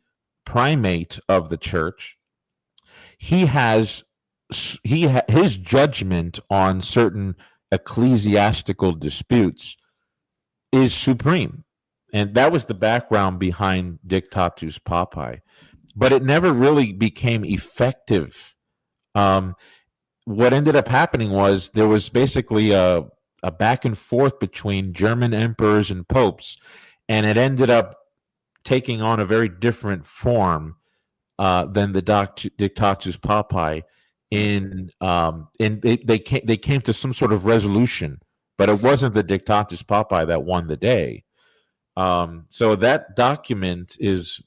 primate of the church, his judgment on certain ecclesiastical disputes is supreme. And that was the background behind Dictatus Papae. But it never really became effective. What ended up happening was there was basically a back and forth between German emperors and popes, and it ended up taking on a very different form than the Dictatus Papae. They came to some sort of resolution, but it wasn't the Dictatus Papae that won the day. So that document it's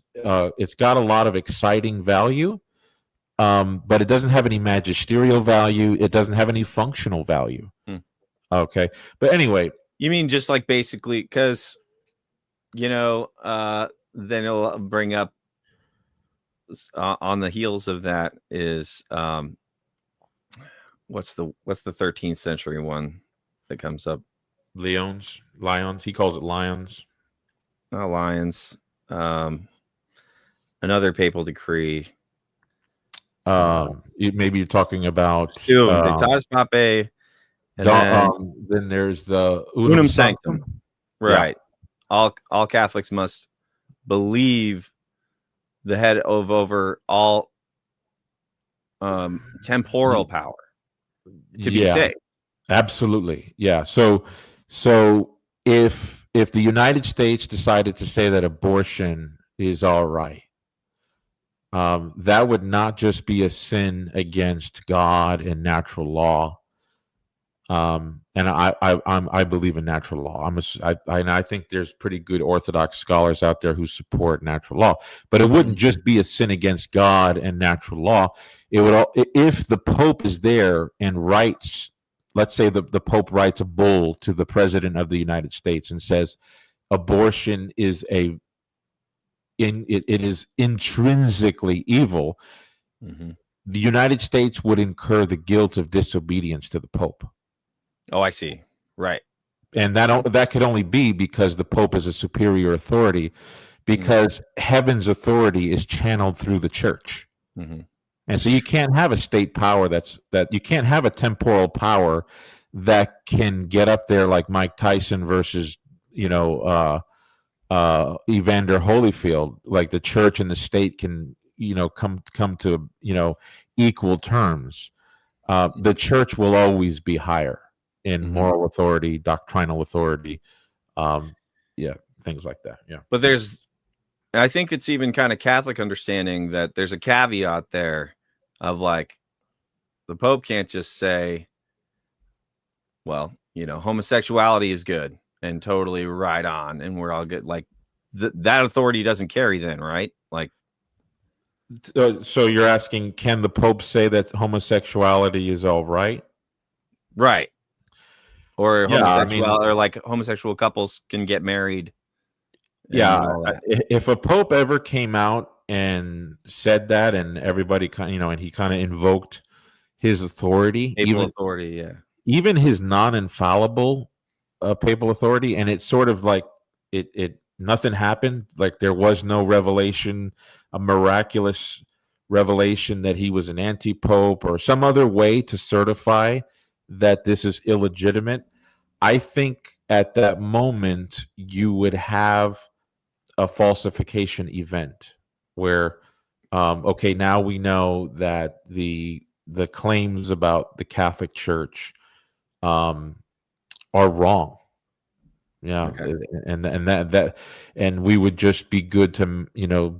got a lot of exciting value, but it doesn't have any magisterial value. It doesn't have any functional value. Okay, but anyway, you mean just like basically because then it'll bring up on the heels of that is what's the 13th century one that comes up? Lions. He calls it lions. Not lions. Another papal decree. Maybe you're talking about Dictatus Papae, and then there's the Unum Sanctum. Right. Yeah. All Catholics must believe the head of over all temporal power to be saved. Absolutely. Yeah. So if the United States decided to say that abortion is all right, that would not just be a sin against God and natural law. And I believe in natural law. I think there's pretty good Orthodox scholars out there who support natural law. But it wouldn't just be a sin against God and natural law. It would, if the Pope is there and writes, let's say the Pope writes a bull to the President of the United States and says abortion is a it is intrinsically evil, Mm-hmm. the United States would incur the guilt of disobedience to the Pope. Oh, I see. Right. And that could only be because the Pope is a superior authority, because heaven's authority is channeled through the church. Mm-hmm. And so you can't have a state power that you can't have a temporal power that can get up there like Mike Tyson versus, Evander Holyfield. Like the church and the state can, come to, equal terms. The church will always be higher in moral authority, doctrinal authority, things like that. Yeah. But I think it's even kind of Catholic understanding that there's a caveat there of like the Pope can't just say, well, homosexuality is good and totally right on, and we're all good. Like that authority doesn't carry then, right? Like, so you're asking, can the Pope say that homosexuality is all right? Right. Or Yeah, or like homosexual couples can get married. Yeah, if a Pope ever came out and said that, and everybody and he kind of invoked his authority, even his non-infallible papal authority, and it's sort of like it nothing happened, like there was no revelation, a miraculous revelation that he was an anti-pope or some other way to certify that this is illegitimate. I think at that moment you would have a falsification event where, okay, now we know that the claims about the Catholic Church are wrong. Yeah, okay. and we would just be good to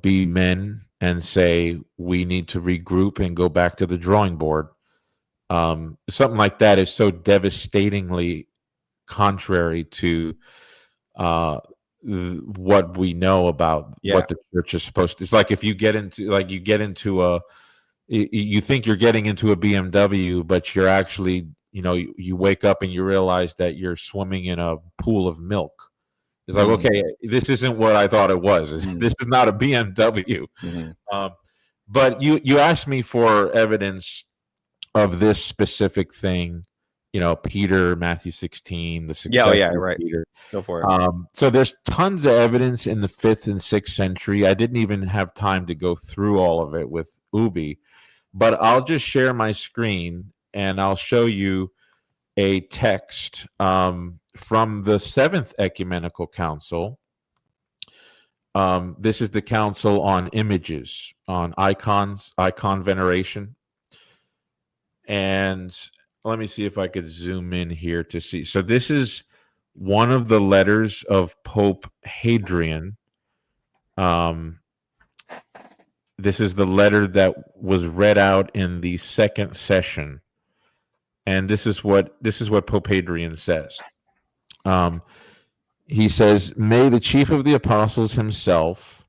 be men and say we need to regroup and go back to the drawing board. Something like that is so devastatingly contrary to what we know about what the church is supposed to. It's like if you get into you think you're getting into a BMW, but you're actually, you wake up and you realize that you're swimming in a pool of milk. It's like, okay, this isn't what I thought it was. This is not a BMW. But you asked me for evidence of this specific thing. Peter, Matthew 16, the success of Peter. Go for it. So there's tons of evidence in the 5th and 6th century. I didn't even have time to go through all of it with Ubi, but I'll just share my screen and I'll show you a text from the 7th Ecumenical Council. This is the Council on Images, on icon veneration. And let me see if I could zoom in here to see. So this is one of the letters of Pope Hadrian. This is the letter that was read out in the 2nd session. And this is what Pope Hadrian says. He says, "May the chief of the apostles himself,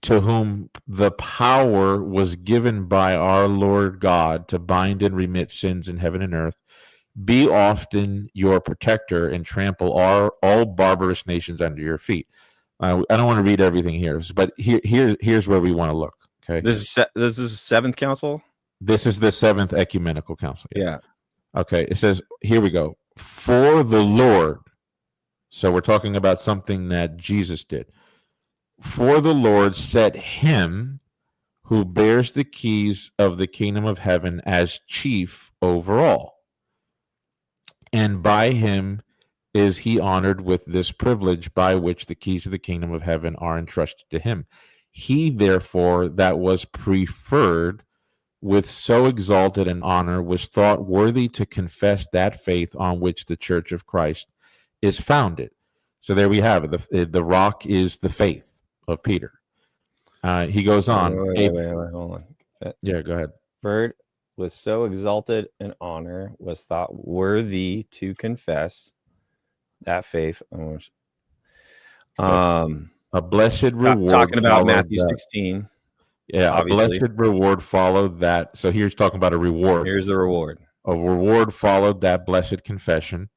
to whom the power was given by our Lord God to bind and remit sins in heaven and earth, be often your protector and trample all barbarous nations under your feet." I don't want to read everything here, but here's where we want to look. Okay, this is 7th Council. This is the 7th Ecumenical Council. Yeah. Okay, it says, here we go. For the Lord. So we're talking about something that Jesus did. For the Lord set him who bears the keys of the kingdom of heaven as chief over all. And by him is he honored with this privilege by which the keys of the kingdom of heaven are entrusted to him. He, therefore, that was preferred with so exalted an honor, was thought worthy to confess that faith on which the Church of Christ is founded. So there we have it. The rock is the faith of Peter. He goes on. Wait, hold on. Yeah, go ahead. Bird was so exalted an honor, was thought worthy to confess that faith. A blessed reward. Talking about Matthew 16. Yeah, obviously. A blessed reward followed that. So here's talking about a reward. Here's the reward. A reward followed that blessed confession,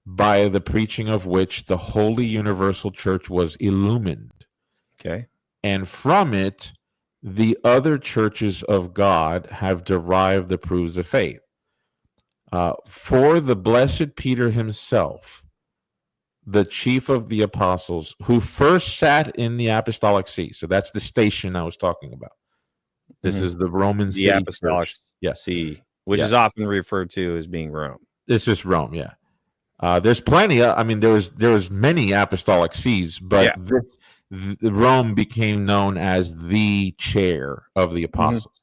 by the preaching of which the Holy Universal Church was illumined, Okay. And from it, the other churches of God have derived the proofs of faith. For the blessed Peter himself, the chief of the apostles, who first sat in the apostolic see. So that's the station I was talking about. This is the Roman The city Apostolic church. Yeah. See, which Yeah. is often referred to as being Rome. It's just Rome, yeah. There's plenty of, I mean, there was many apostolic sees, but Rome became known as the chair of the apostles.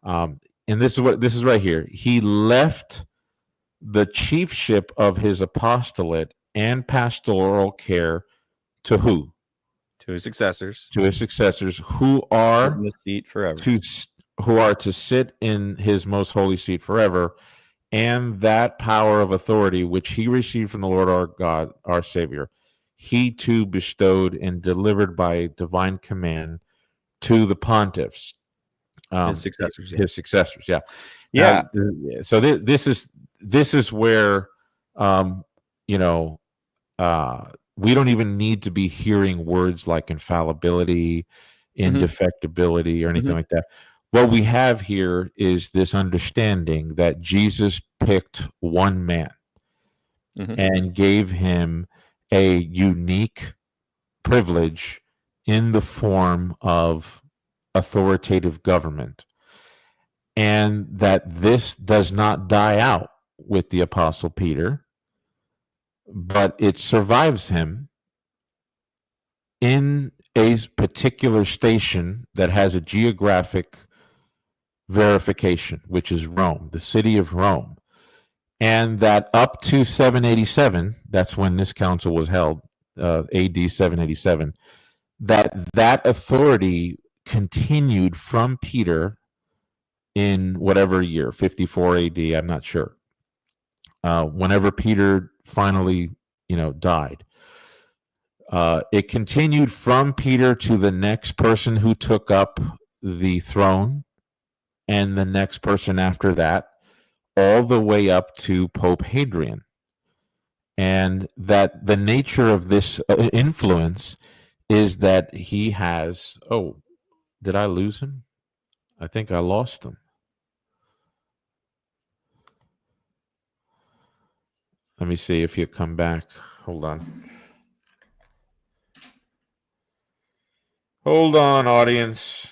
And this is right here. He left the chiefship of his apostolate and pastoral care to who? To his successors. To his successors, who are in the seat forever. to sit in his most holy seat forever, and that power of authority which he received from the Lord our God, our Savior, he too bestowed and delivered by divine command to the pontiffs, His successors. his successors. Yeah, Yeah. So this is where, you know, we don't even need to be hearing words like infallibility, indefectibility, or anything like that. What we have here is this understanding that Jesus picked one man and gave him a unique privilege in the form of authoritative government, and that this does not die out with the Apostle Peter, but it survives him in a particular station that has a geographic verification, which is Rome, the city of Rome. And that up to 787, that's when this council was held, AD 787, that authority continued from Peter in whatever year, 54 AD, I'm not sure. Whenever Peter finally, died. It continued from Peter to the next person who took up the throne, and the next person after that, all the way up to Pope Hadrian. And that the nature of this influence is that he has, did I lose him? I think I lost him. Let me see if he'll come back. Hold on. Hold on, audience.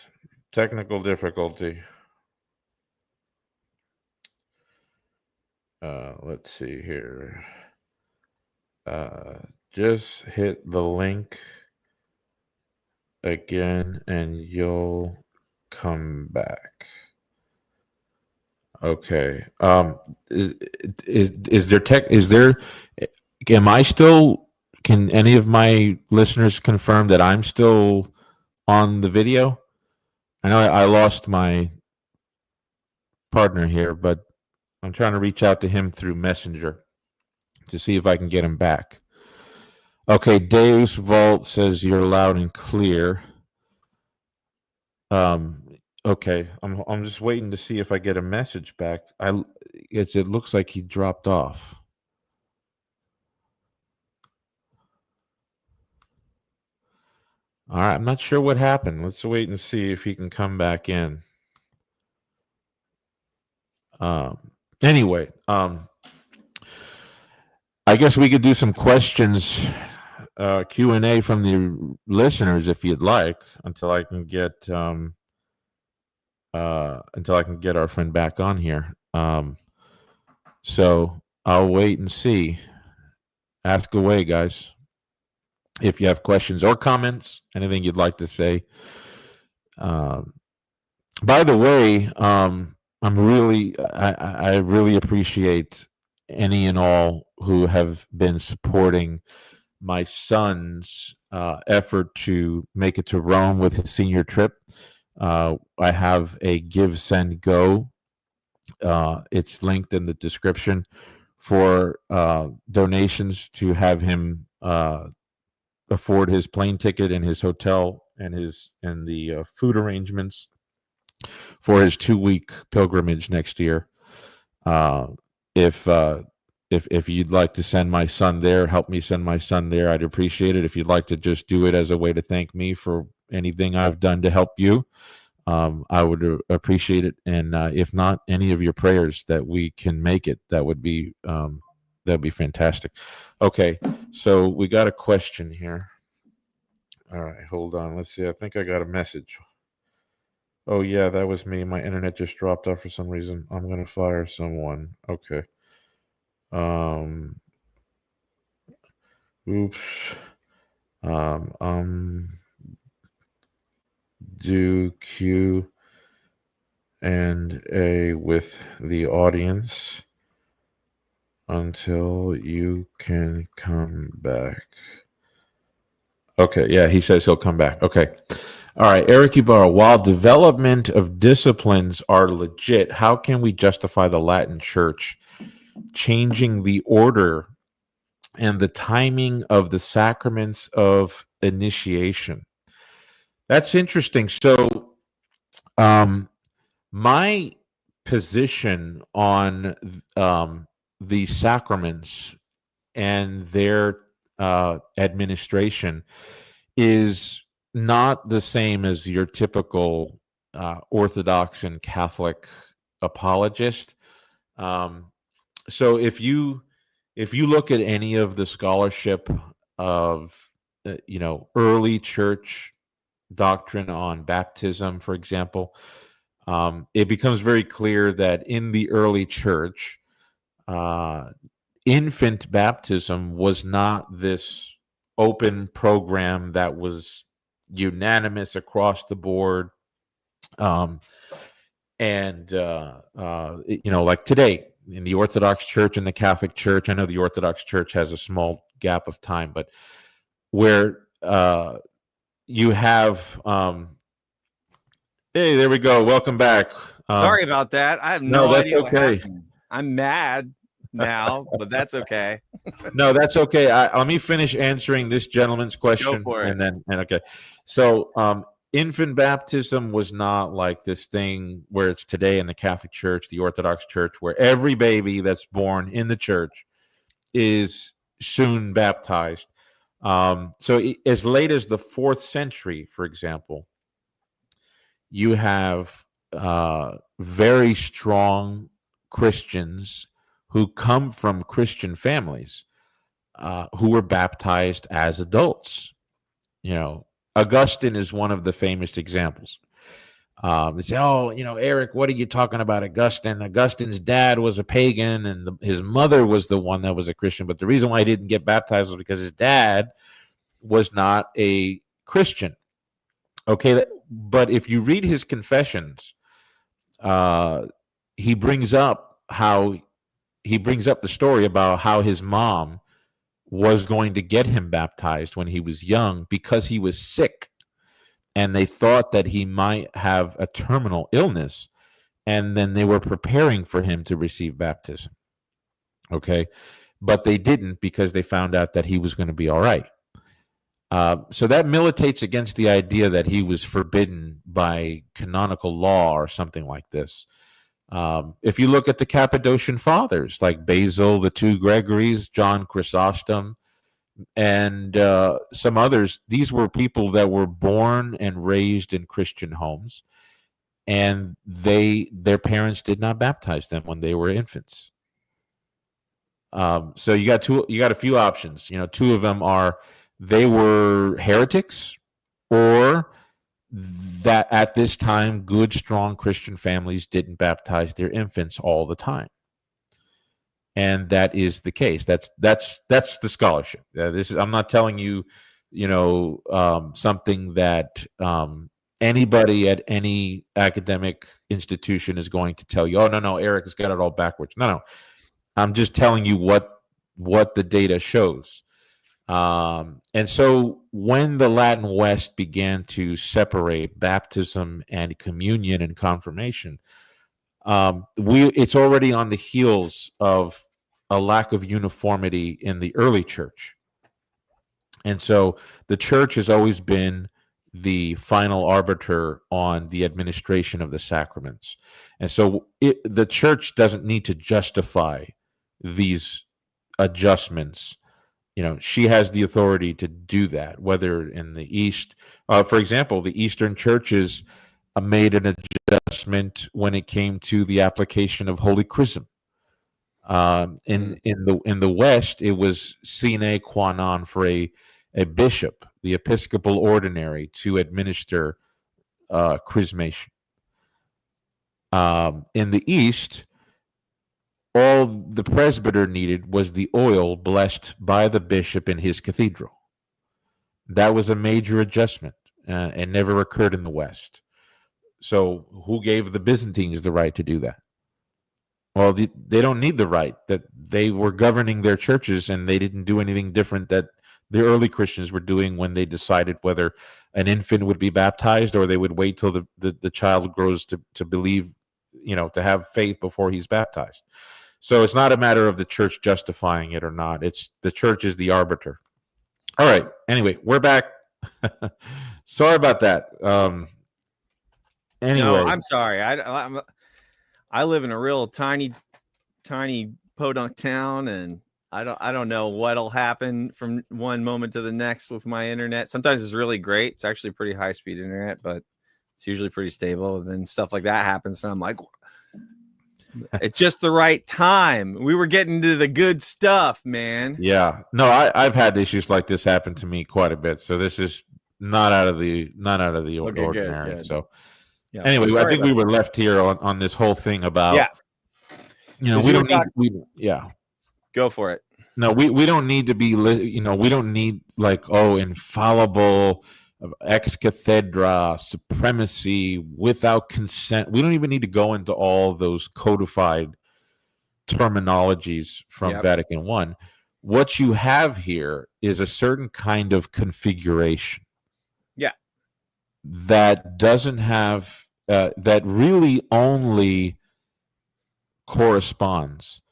Technical difficulty. Let's see here. Just hit the link again and you'll come back. Okay. Can any of my listeners confirm that I'm still on the video? I know I lost my partner here, but I'm trying to reach out to him through Messenger to see if I can get him back. Okay, Deus Vault says you're loud and clear. Okay, I'm just waiting to see if I get a message back. It looks like he dropped off. All right, I'm not sure what happened. Let's wait and see if he can come back in. Anyway, I guess we could do some questions, Q&A from the listeners if you'd like, until I can get our friend back on here. So I'll wait and see. Ask away, guys. If you have questions or comments, anything you'd like to say. By the way, I really appreciate any and all who have been supporting my son's effort to make it to Rome with his senior trip. I have a Give, Send, Go. It's linked in the description for donations to have him afford his plane ticket and his hotel and the food arrangements for his 2-week pilgrimage next year. If you'd like to send my son there, help me send my son there, I'd appreciate it. If you'd like to just do it as a way to thank me for anything I've done to help you, I would appreciate it. And if not, any of your prayers that we can make it, that'd be fantastic. Okay, so we got a question here. All right, hold on. Let's see. I think I got a message. Oh yeah, that was me. My internet just dropped off for some reason. I'm gonna fire someone. Okay. Um. Oops. Do Q and A with the audience until you can come back. Okay, yeah, he says he'll come back. Okay. All right, Eric Ybarra, while development of disciplines are legit, how can we justify the Latin Church changing the order and the timing of the sacraments of initiation? That's interesting. So, my position on the sacraments and their administration is not the same as your typical Orthodox and Catholic apologist. So if you look at any of the scholarship of early church doctrine on baptism, for example, it becomes very clear that in the early church, infant baptism was not this open program that was unanimous across the board. Like today in the Orthodox Church and the Catholic Church, I know the Orthodox Church has a small gap of time, but where you have, hey, there we go. Welcome back. Sorry about that. I have no, no that's idea what okay. happened. I'm mad now, but that's okay. No, that's okay. Let me finish answering this gentleman's question, Go for it. and okay. So, infant baptism was not like this thing where it's today in the Catholic Church, the Orthodox Church, where every baby that's born in the church is soon baptized. As late as the 4th century, for example, you have very strong Christians who come from Christian families who were baptized as adults. Augustine is one of the famous examples. They say, "Oh, Eric, what are you talking about, Augustine? Augustine's dad was a pagan, and his mother was the one that was a Christian. But the reason why he didn't get baptized was because his dad was not a Christian." Okay, but if you read his confessions, he brings up the story about how his mom was going to get him baptized when he was young because he was sick, and they thought that he might have a terminal illness, and then they were preparing for him to receive baptism. Okay, but they didn't because they found out that he was going to be all right. So that militates against the idea that he was forbidden by canonical law or something like this. If you look at the Cappadocian fathers like Basil, the 2 Gregories, John Chrysostom, and some others, these were people that were born and raised in Christian homes, and their parents did not baptize them when they were infants. So you got a few options. 2 of them are they were heretics, or that at this time good, strong Christian families didn't baptize their infants all the time. And that is the case. That's the scholarship. I'm not telling you, something that anybody at any academic institution is going to tell you. Oh no, Eric has got it all backwards. No, I'm just telling you what the data shows. And so when the Latin West began to separate baptism and communion and confirmation, it's already on the heels of a lack of uniformity in the early church. And so the church has always been the final arbiter on the administration of the sacraments. And so the church doesn't need to justify these adjustments she has the authority to do that. Whether in the East, for example, the Eastern churches made an adjustment when it came to the application of Holy Chrism. In the West, it was sine qua non for a bishop, the Episcopal ordinary, to administer chrismation. In the East, all the presbyter needed was the oil blessed by the bishop in his cathedral. That was a major adjustment, and never occurred in the West. So who gave the Byzantines the right to do that? Well, they don't need the right. That they were governing their churches, and they didn't do anything different that the early Christians were doing when they decided whether an infant would be baptized, or they would wait till the child grows to believe, to have faith before he's baptized. So it's not a matter of the church justifying it or not. It's the church is the arbiter. All right. Anyway, we're back. Sorry about that. Anyway, no, I'm sorry. I live in a real tiny podunk town, and I don't know what'll happen from one moment to the next with my internet. Sometimes it's really great. It's actually pretty high speed internet, but it's usually pretty stable. And then stuff like that happens, and I'm like, it's just the right time. We were getting to the good stuff, man. Yeah. No, I've had issues like this happen to me quite a bit. So this is not out of the ordinary. Good. So yeah. Anyway, I think we were left here on this whole thing about we don't need go for it. No, we don't need to be we don't need infallible ex cathedra supremacy without consent. We don't even need to go into all those codified terminologies from Vatican I. What you have here is a certain kind of configuration. Yeah. That doesn't have that really only corresponds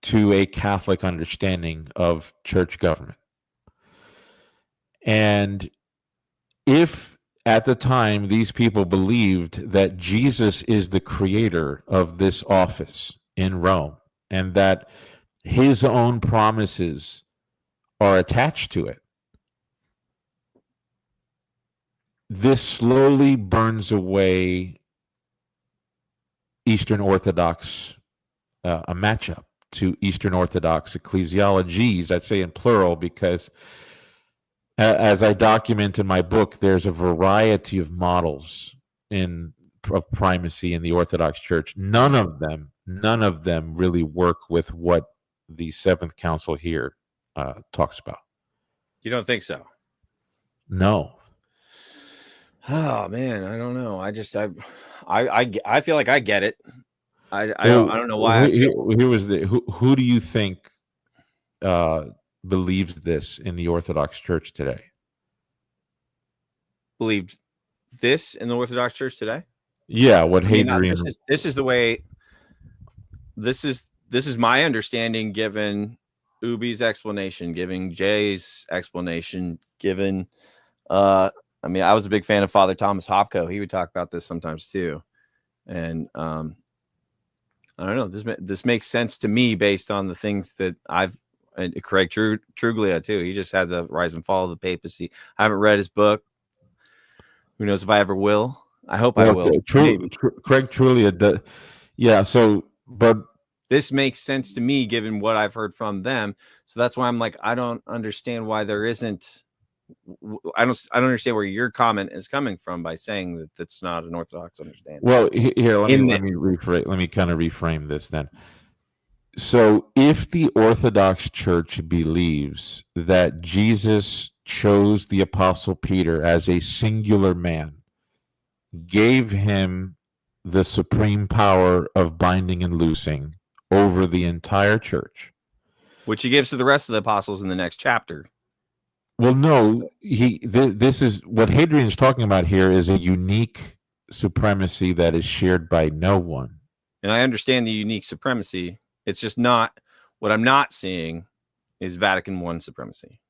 to a Catholic understanding of church government. And if at the time these people believed that Jesus is the creator of this office in Rome, and that his own promises are attached to it, this slowly burns away Eastern Orthodox, a matchup to Eastern Orthodox ecclesiologies. I'd say in plural, because as I document in my book, there's a variety of models of primacy in the Orthodox Church. None of them really work with what the Seventh Council here talks about. You don't think so? No. Oh man, I don't know. I feel like I get it. I don't know why. Who do you think believes this in the Orthodox Church today? Believed this in the Orthodox Church today? Yeah, what Hadrian. This is the way. This is my understanding, given Ubi's explanation, giving Jay's explanation, given. I was a big fan of Father Thomas Hopko. He would talk about this sometimes too, and I don't know. This makes sense to me based on the things that I've. And Craig Truglia too. He just had the Rise and Fall of the Papacy. I haven't read his book. Who knows if I ever will? I hope I will. Craig Truglia. Yeah. So, but this makes sense to me given what I've heard from them. So that's why I'm like, I don't understand why there isn't. I don't understand where your comment is coming from by saying that that's not an Orthodox understanding. Well, here let me kind of reframe this then. So if the Orthodox Church believes that Jesus chose the Apostle Peter as a singular man, gave him the supreme power of binding and loosing over the entire church, which he gives to the rest of the apostles in the next chapter. Well, no, this is what Hadrian is talking about here is a unique supremacy that is shared by no one. And I understand the unique supremacy. It's just not what I'm not seeing is Vatican I supremacy,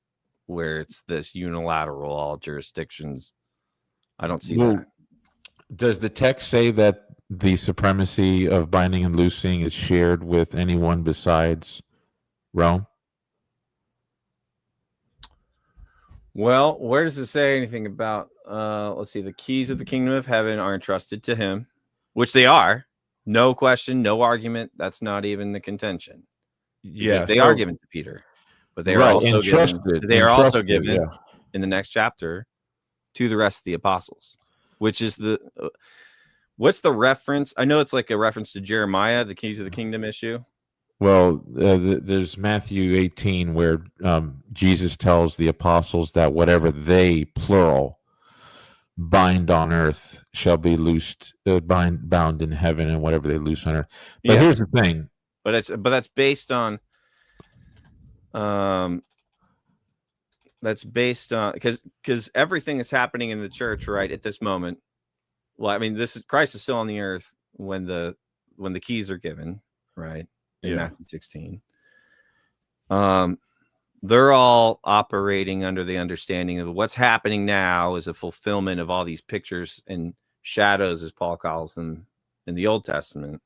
where it's this unilateral, all jurisdictions. I don't see that. Does the text say that the supremacy of binding and loosing is shared with anyone besides Rome? Well, where does it say anything about let's see, the keys of the kingdom of heaven are entrusted to him, which they are. No question, no argument. That's not even the contention. Because Yeah. they are So given to Peter, but they are right, also given Yeah. in the next chapter to the rest of the apostles, which is what's the reference? I know it's like a reference to Jeremiah, the keys of the kingdom issue. Well, there's Matthew 18 where Jesus tells the apostles that whatever they, plural, bind on earth shall be loosed, bound in heaven, and whatever they loose on earth. But Yeah, here's the thing. but that's based on because everything is happening in the church right at this moment. Well, I mean, Christ is still on the earth when the keys are given, right? In Matthew 16. They're all operating under the understanding of what's happening now is a fulfillment of all these pictures and shadows, as Paul calls them, in the Old Testament.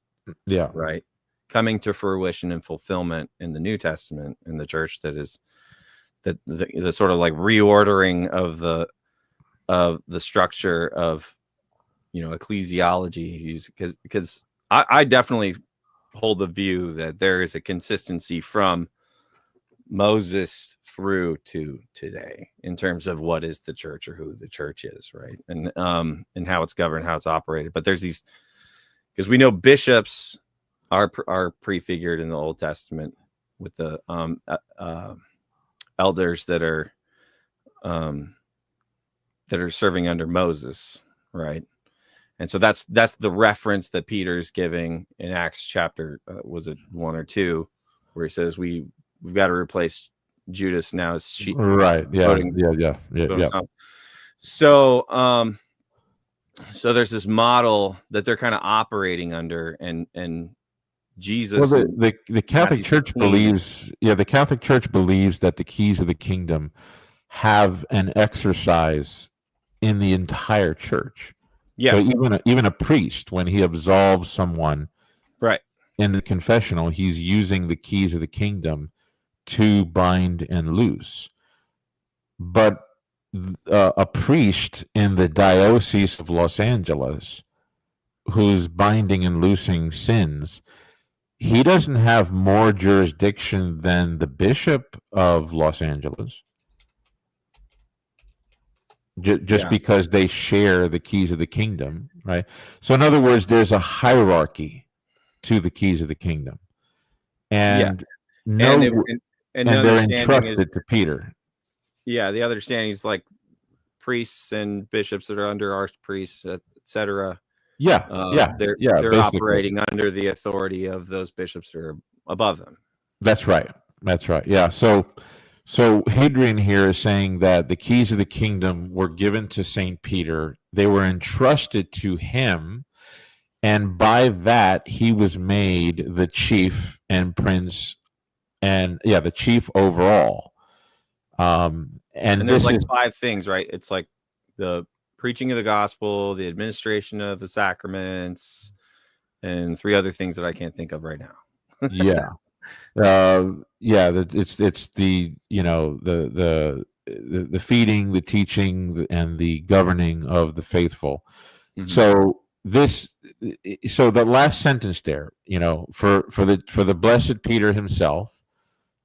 Yeah. Right. Coming to fruition and fulfillment in the New Testament in the church that is the sort of like reordering of the structure of, ecclesiology, because I definitely hold the view that there is a consistency from Moses through to today in terms of what is the church or who the church is, right? And how it's governed, how it's operated. But there's these, because we know bishops are prefigured in the Old Testament with the elders that are serving under Moses, right? And so that's the reference that Peter's giving in Acts chapter was it 1 or 2, where he says we've got to replace Judas now as sheep. Right. Yeah. Yeah. So so there's this model that they're kind of operating under, and Jesus. Well, the Catholic Church believes, the Catholic Church believes that the keys of the kingdom have an exercise in the entire church. Yeah. So even a priest, when he absolves someone, right, in the confessional, he's using the keys of the kingdom to bind and loose. But a priest in the Diocese of Los Angeles who's binding and loosing sins, he doesn't have more jurisdiction than the Bishop of Los Angeles. Just because they share the keys of the kingdom, right? So in other words, there's a hierarchy to the keys of the kingdom, and they're entrusted to Peter. Yeah, the understanding is like priests and bishops that are under archpriests, etc. They're operating under the authority of those bishops that are above them. That's right. Yeah. So Hadrian here is saying that the keys of the kingdom were given to Saint Peter. They were entrusted to him, and by that he was made the chief and prince, and the chief overall. And there's like 5 things, right? It's like the preaching of the gospel, the administration of the sacraments, and 3 other things that I can't think of right now. It's the the feeding, the teaching, and the governing of the faithful. Mm-hmm. So the last sentence there, for the blessed Peter himself,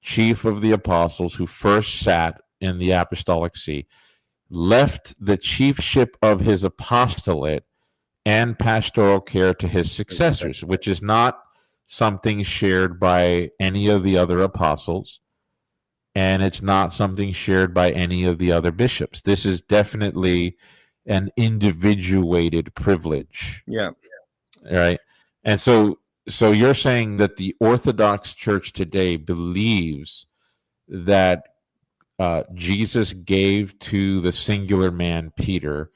chief of the apostles, who first sat in the apostolic see, left the chiefship of his apostolate and pastoral care to his successors, which is not something shared by any of the other apostles, and it's not something shared by any of the other bishops. This is definitely an individuated privilege. Yeah. Right. And so you're saying that the Orthodox Church today believes that Jesus gave to the singular man, Peter,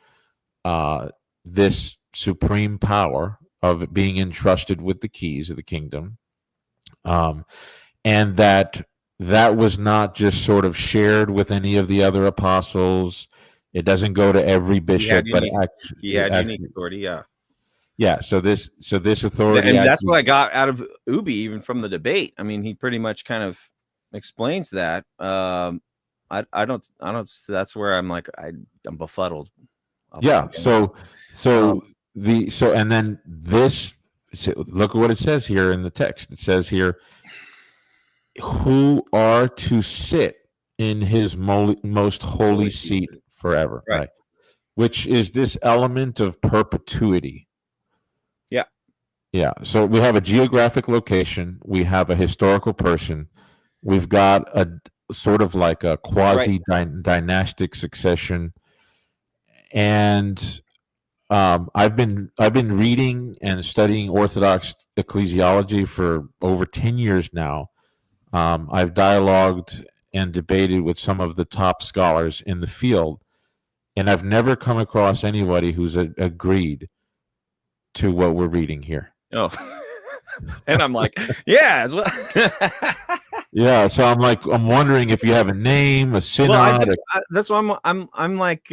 this supreme power of being entrusted with the keys of the kingdom, and that was not just sort of shared with any of the other apostles. It doesn't go to every bishop, he had unique authority. Yeah. So this authority, and that's what I got out of Ubi, even from the debate. I mean, he pretty much kind of explains that. I don't that's where I'm like I'm befuddled. Yeah. Um, And then this. Look at what it says here in the text. It says here, who are to sit in his most holy holy seat seat. forever, Right. right? Which is this element of perpetuity. Yeah. Yeah. So we have a geographic location, we have a historical person, we've got a sort of like a Right. quasi dynastic succession, and I've been reading and studying Orthodox ecclesiology for over 10 years now. I've dialogued and debated with some of the top scholars in the field, and I've never come across anybody who's agreed to what we're reading here. Oh. And I'm like, yeah, as well. Yeah, so I'm wondering if you have a name, a synod. Well, that's why I'm like,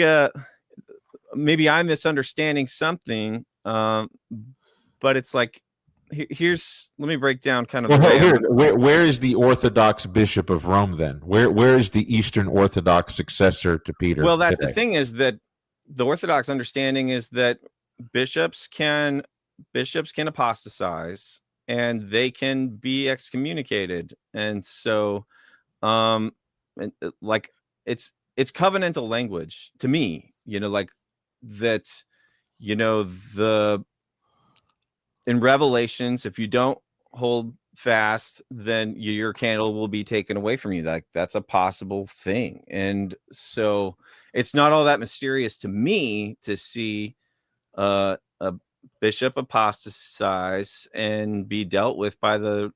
maybe I'm misunderstanding something. But it's like, here's, let me break down kind of the way. Where is the Orthodox Bishop of Rome then? Where is the Eastern Orthodox successor to Peter? Well, that's today? the thing, is that the Orthodox understanding is that bishops can apostatize and they can be excommunicated, and so like it's covenantal language to me, like that, in Revelations, if you don't hold fast, then your candle will be taken away from you. That's a possible thing. And so it's not all that mysterious to me to see a bishop apostatize and be dealt with by the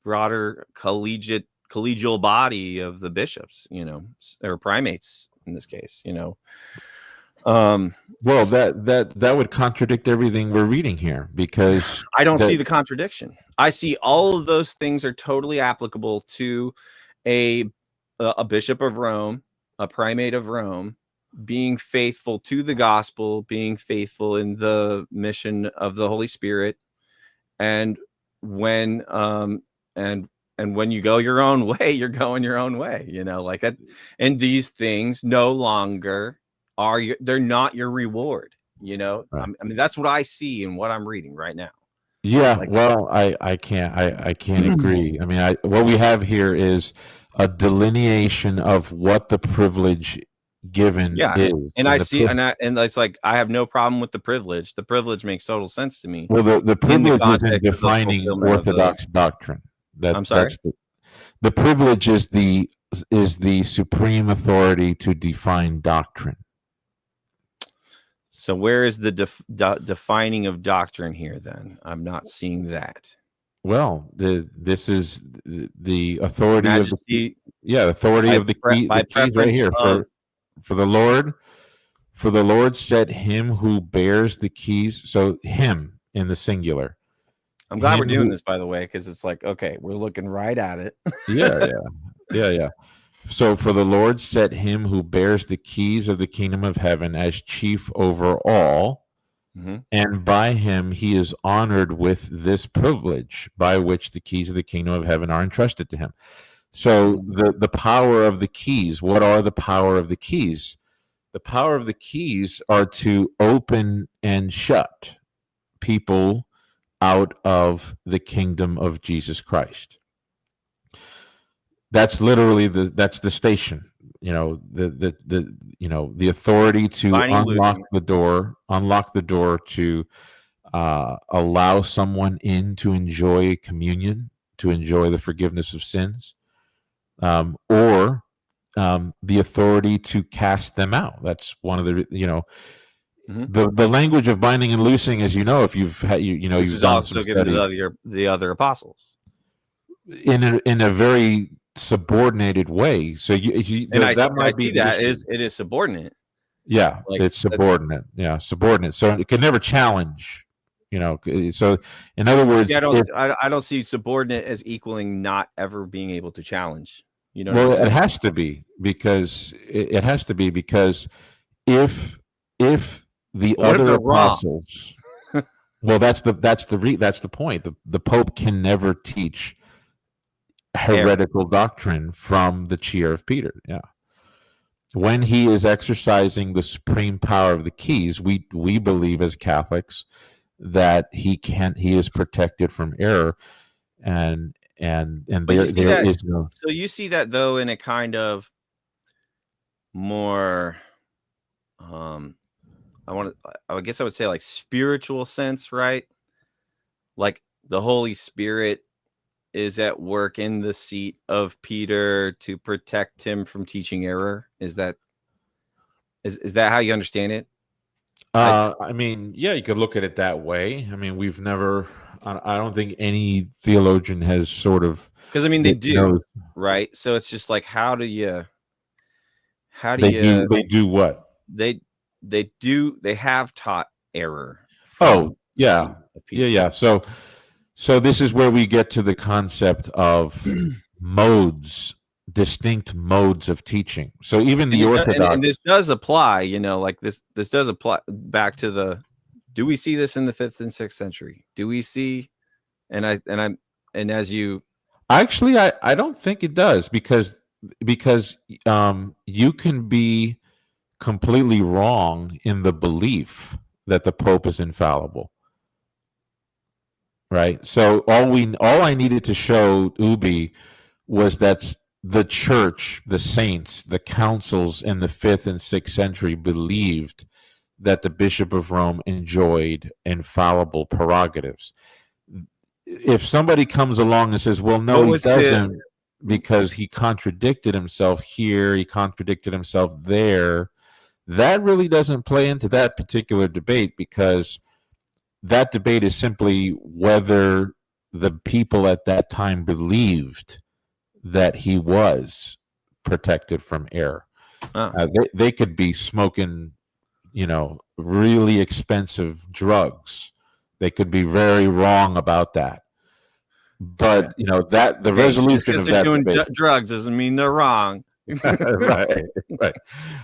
broader collegial body of the bishops, or primates in this case, Well, that would contradict everything we're reading here, because I don't see the contradiction. I see all of those things are totally applicable to a bishop of Rome, a primate of Rome, being faithful to the gospel, being faithful in the mission of the Holy Spirit, and when when you go your own way, you're going your own way, like that. And these things no longer they're not your reward, Right. I mean, that's what I see in what I'm reading right now. Yeah, Like, well, I can't agree. I mean, what we have here is a delineation of what the privilege given yeah, is, and I see, and it's like, I have no problem with the privilege. The privilege makes total sense to me. well, the In the privilege isn't context of the defining fulfillment of Orthodox doctrine. I'm sorry? That's the privilege is the supreme authority to define doctrine. So where is the defining of doctrine here then? I'm not seeing that. Well, this is the authority Majesty, authority of the key, by the keys right here for the Lord. For the Lord set him who bears the keys. So him in the singular. I'm glad we're doing this, by the way, because it's like, okay, we're looking right at it. Yeah. So for the Lord set him who bears the keys of the kingdom of heaven as chief over all, and by him he is honored with this privilege by which the keys of the kingdom of heaven are entrusted to him. So the power of the keys, what are the power of the keys? The power of the keys are to open and shut people out of the kingdom of Jesus Christ. That's literally that's the station. The authority to unlock the door to allow someone in to enjoy communion, to enjoy the forgiveness of sins, or the authority to cast them out. That's one of the the language of binding and loosing, as if you've had Which is also given to the other apostles in a very subordinated way. So it is subordinate. Yeah, it's subordinate. Subordinate. So it can never challenge. So in other words, I don't see subordinate as equaling not ever being able to challenge. Well, it has to be, because if the other apostles, well, that's the point. The Pope can never teach heretical doctrine from the chair of Peter. Yeah. when he is exercising the supreme power of the keys, we believe as Catholics that he is protected from error, and But you see there that, is no. so you see that though in a kind of more, I guess I would say like spiritual sense, right? Like the Holy Spirit is at work in the seat of Peter to protect him from teaching error. Is that how you understand it? I mean, yeah, you could look at it that way. I mean, we've never. I don't think any theologian has sort of. Because I mean, they that do, knows- right? So it's just like, how do you? They do what? They have taught error from Oh, the seat yeah. of Peter. Yeah. So this is where we get to the concept of modes, distinct modes of teaching. So even the Orthodox. And this does apply, like this does apply back to the. Do we see this in the 5th and 6th century? Do we see? And as you. Actually, I don't think it does, because you can be completely wrong in the belief that the Pope is infallible. Right. So all I needed to show Ubi was that the church, the saints, the councils in the 5th and 6th century believed that the Bishop of Rome enjoyed infallible prerogatives. If somebody comes along and says, well, no, he doesn't, because he contradicted himself here, he contradicted himself there, that really doesn't play into that particular debate, because that debate is simply whether the people at that time believed that he was protected from error. They could be smoking, really expensive drugs. They could be very wrong about that. But that the resolution of that doing debate, drugs doesn't mean they're wrong. right.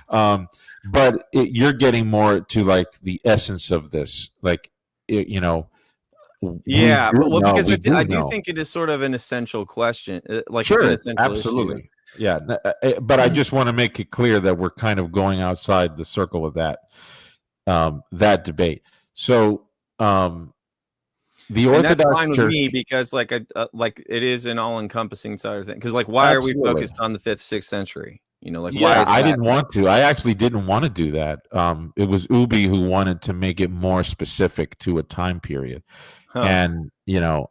But you're getting more to like the essence of this, like yeah, because I do think it is sort of an essential question. Like, sure, it's an essential absolutely issue. Yeah, but I just want to make it clear that we're kind of going outside the circle of that debate. So the Orthodox, and that's fine Church, with me, because like it is an all-encompassing side of things. Because like, why are we focused on the 5th, 6th century? Why is I didn't want to. I actually didn't want to do that. It was Ubi who wanted to make it more specific to a time period. And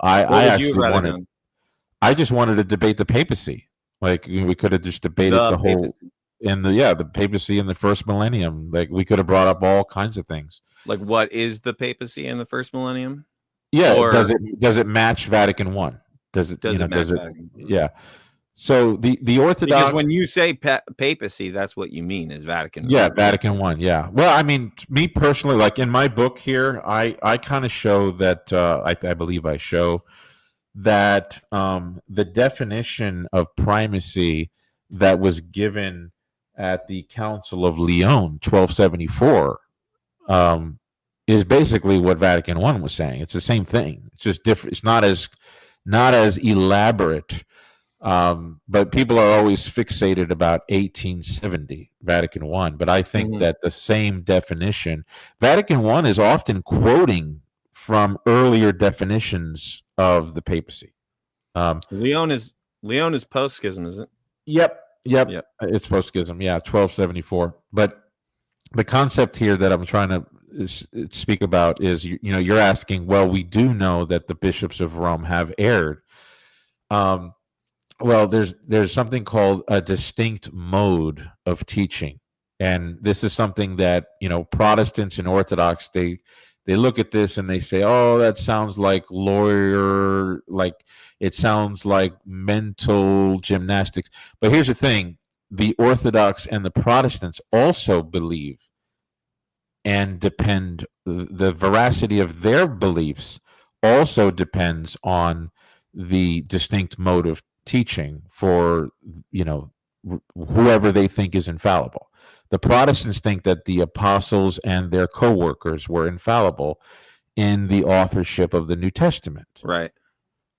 I actually wanted. I just wanted to debate the papacy. Like, we could have just debated the whole the papacy in the first millennium. Like, we could have brought up all kinds of things. Like, what is the papacy in the first millennium? Yeah, does it match Vatican I? Does it match Vatican I? Yeah. So the Orthodox, because when you say papacy, that's what you mean is Vatican I. Yeah, Vatican I. Yeah. Well, I mean, me personally, like in my book here, I kind of show that I believe I show that the definition of primacy that was given at the Council of Lyon, 1274, is basically what Vatican I was saying. It's the same thing. It's just different. It's not as elaborate. But people are always fixated about 1870 Vatican I. But I think that the same definition, Vatican I is often quoting from earlier definitions of the papacy. Lyon is post-schism, isn't it? Yep. It's post-schism. Yeah, 1274. But the concept here that I'm trying to speak about is, you're asking, well, we do know that the bishops of Rome have erred. Well, there's something called a distinct mode of teaching, and this is something that Protestants and Orthodox, they look at this and they say, oh, that sounds like lawyer, like it sounds like mental gymnastics. But here's the thing: the Orthodox and the Protestants also believe and depend. The veracity of their beliefs also depends on the distinct mode of teaching for whoever they think is infallible. The Protestants think that the apostles and their co-workers were infallible in the authorship of the New Testament. Right.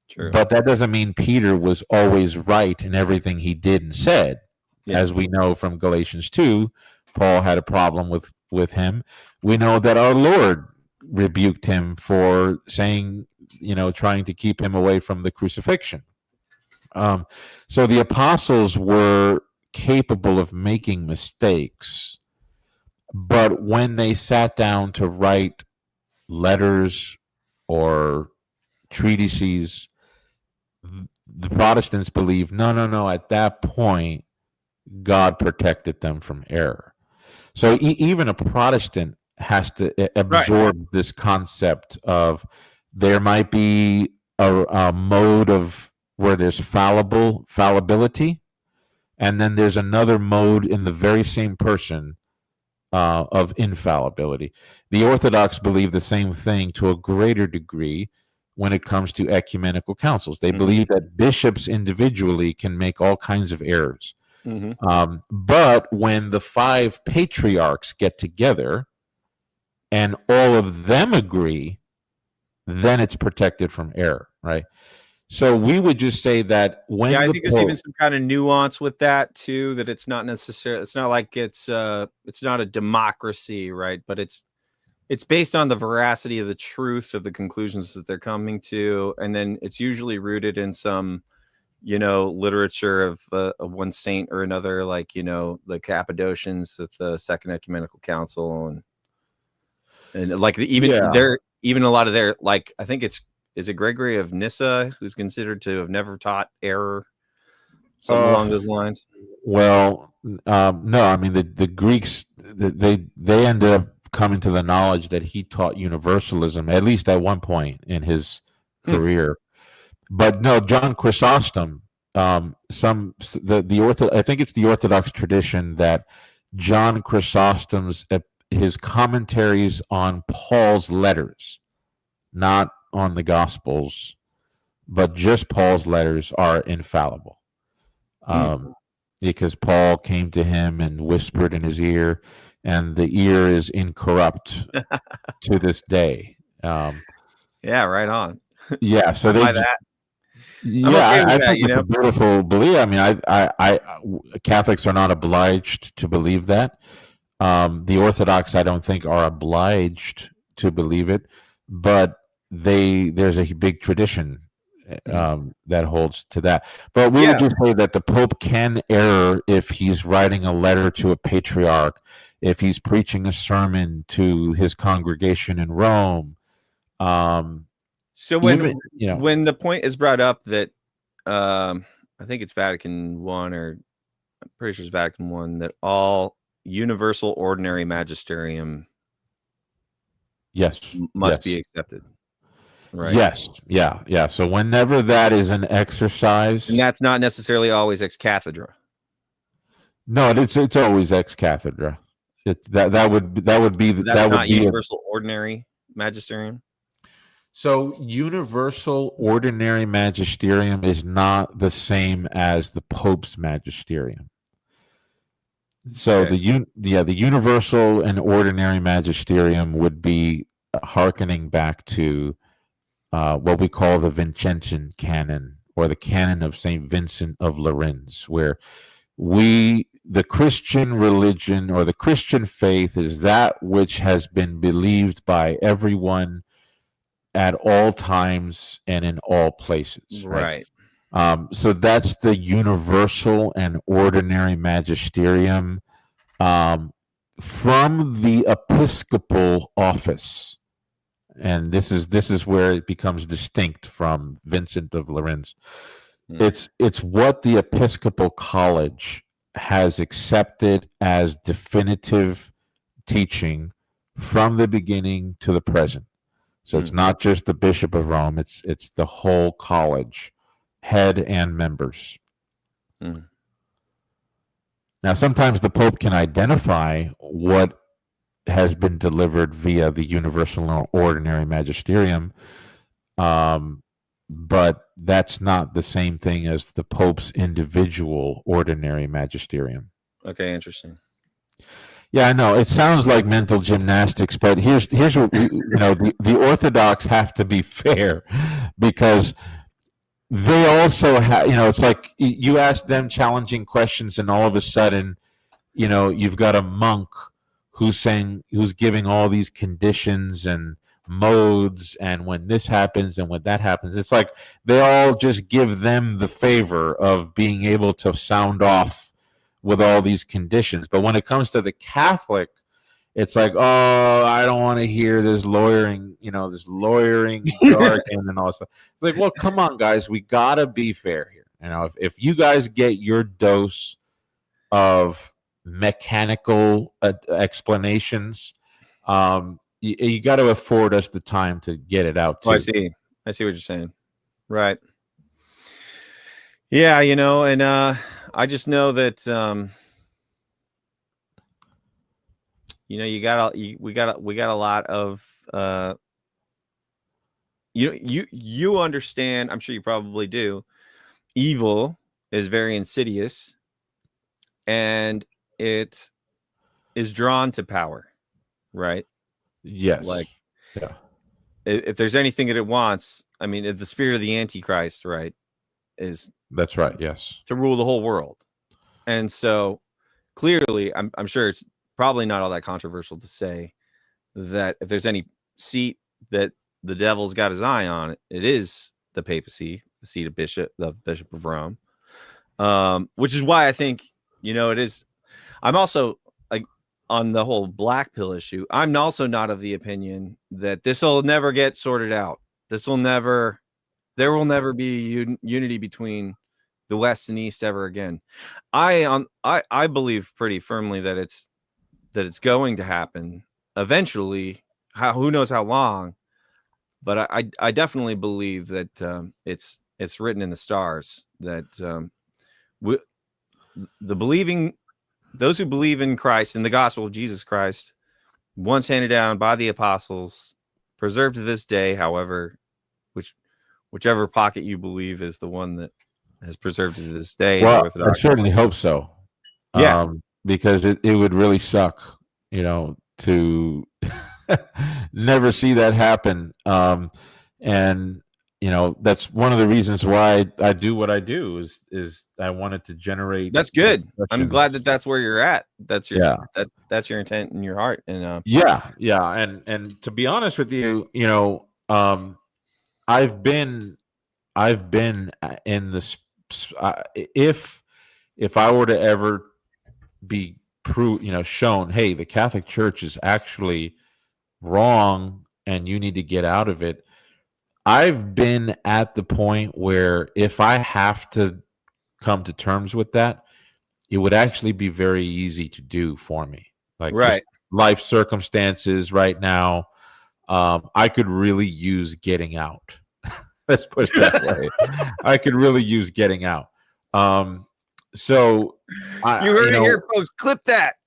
True. But that doesn't mean Peter was always right in everything he did and said. as we know from Galatians 2, Paul had a problem with him. We know that our Lord rebuked him for saying, trying to keep him away from the crucifixion. So the apostles were capable of making mistakes, but when they sat down to write letters or treatises, the Protestants believe, no, at that point, God protected them from error. So even a Protestant has to absorb this concept of there might be a mode of where there's fallibility, and then there's another mode in the very same person of infallibility. The Orthodox believe the same thing to a greater degree when it comes to ecumenical councils. They believe that bishops individually can make all kinds of errors. But when the 5 patriarchs get together and all of them agree, then it's protected from error, right? So we would just say that when I think there's even some kind of nuance with that too, that it's not necessarily, it's not like it's not a democracy, right? But it's based on the veracity of the truth of the conclusions that they're coming to, and then it's usually rooted in some literature of one saint or another, like the Cappadocians with the Second Ecumenical Council, and like even a lot of their, like, I think is it Gregory of Nyssa, who's considered to have never taught error, something along those lines? Well, no, I mean the Greeks, they ended up coming to the knowledge that he taught universalism, at least at one point in his career. But no, John Chrysostom, I think it's the Orthodox tradition that John Chrysostom's his commentaries on Paul's letters, not on the Gospels, but just Paul's letters, are infallible. Because Paul came to him and whispered in his ear, and the ear is incorrupt to this day. Yeah, right on. Yeah, so they that. I think it's a beautiful belief. I mean, I Catholics are not obliged to believe that. The Orthodox, I don't think, are obliged to believe it, but there's a big tradition that holds to that. But we would just say that the Pope can err if he's writing a letter to a patriarch, if he's preaching a sermon to his congregation in Rome. So when the point is brought up that I think it's Vatican I, or I'm pretty sure it's Vatican I, that all universal ordinary magisterium must be accepted. Right. Yes. Yeah. So whenever that is an exercise, and that's not necessarily always ex cathedra. No, it's always ex cathedra. That would be universal ordinary magisterium. So universal ordinary magisterium is not the same as the Pope's magisterium. So the universal and ordinary magisterium would be hearkening back to what we call the Vincentian canon, or the canon of Saint Vincent of Lerins, where the Christian religion or the Christian faith is that which has been believed by everyone at all times and in all places. Right. So that's the universal and ordinary magisterium from the episcopal office. And this is where it becomes distinct from Vincent of Lerins. It's what the Episcopal College has accepted as definitive teaching from the beginning to the present. So it's not just the Bishop of Rome, it's the whole college, head and members. Now, sometimes the Pope can identify what has been delivered via the universal or ordinary magisterium, but that's not the same thing as the Pope's individual ordinary magisterium. Okay, interesting. Yeah, I know. It sounds like mental gymnastics, but here's what the Orthodox have to be fair, because they also have, it's like you ask them challenging questions, and all of a sudden, you've got a monk who's giving all these conditions and modes, and when this happens and when that happens, it's like they all just give them the favor of being able to sound off with all these conditions. But when it comes to the Catholic, it's like, oh, I don't want to hear this lawyering, jargon and all that stuff. It's like, well, come on, guys, we gotta be fair here. If you guys get your dose of mechanical explanations, you got to afford us the time to get it out too. Oh, I see what you're saying. Right. Yeah, and I just know that we got a lot of you understand, I'm sure you probably do, evil is very insidious, and it is drawn to power, right? Yes. Like, yeah. If there's anything that it wants, I mean, if the spirit of the Antichrist, right, that's right. Yes, to rule the whole world. And so clearly, I'm sure it's probably not all that controversial to say that if there's any seat that the devil's got his eye on, it is the papacy, the seat of the Bishop of Rome. Which is why I think, it is. I'm also, like, on the whole black pill issue, I'm also not of the opinion that this will never get sorted out. There will never be unity between the West and East ever again. I believe pretty firmly that it's going to happen eventually. Who knows how long? But I definitely believe that it's written in the stars that those who believe in Christ, in the gospel of Jesus Christ, once handed down by the apostles, preserved to this day, however, whichever pocket you believe is the one that has preserved to this day. Well, I certainly hope so. Yeah, because it would really suck, to never see that happen. And that's one of the reasons why I do what I do is I wanted to generate. That's good. I'm glad that that's where you're at. That's your that's your intent in your heart. And and to be honest with you, I've been in this. If I were to ever be shown, hey, the Catholic Church is actually wrong and you need to get out of it, I've been at the point where if I have to come to terms with that, it would actually be very easy to do for me. Like, right, life circumstances right now, I could really use getting out. Let's put it that way. I could really use getting out. So you heard it here, folks. Clip that.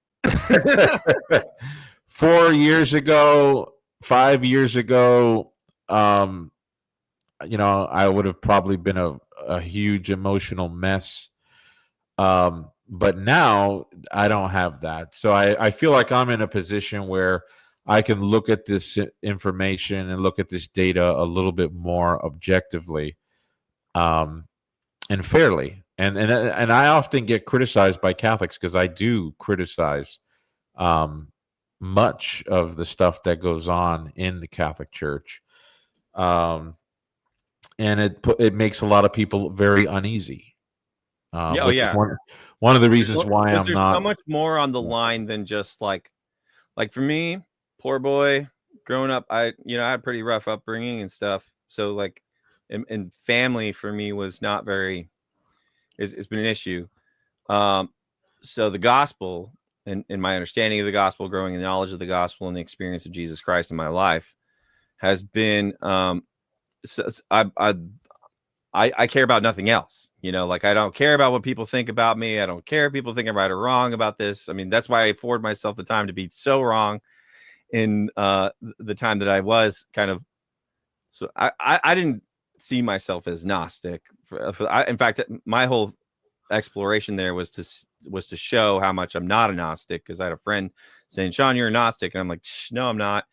4 years ago, 5 years ago, I would have probably been a huge emotional mess. But now I don't have that. So I feel like I'm in a position where I can look at this information and look at this data a little bit more objectively, and fairly. And I often get criticized by Catholics because I do criticize much of the stuff that goes on in the Catholic Church, and it makes a lot of people very uneasy. One of the reasons why I'm there's not so much more on the line than just like for me, poor boy, growing up, I had a pretty rough upbringing and stuff. So and family for me was not very. It's been an issue. So the gospel and my understanding of the gospel, growing in the knowledge of the gospel and the experience of Jesus Christ in my life has been, I care about nothing else. I don't care about what people think about me. I don't care if people think I'm right or wrong about this. I mean, that's why I afford myself the time to be so wrong in the time that I was kind of. So I didn't see myself as Gnostic. In fact, my whole exploration there was to show how much I'm not a Gnostic, because I had a friend saying, "Sean, you're a Gnostic," and I'm like, "No, I'm not,"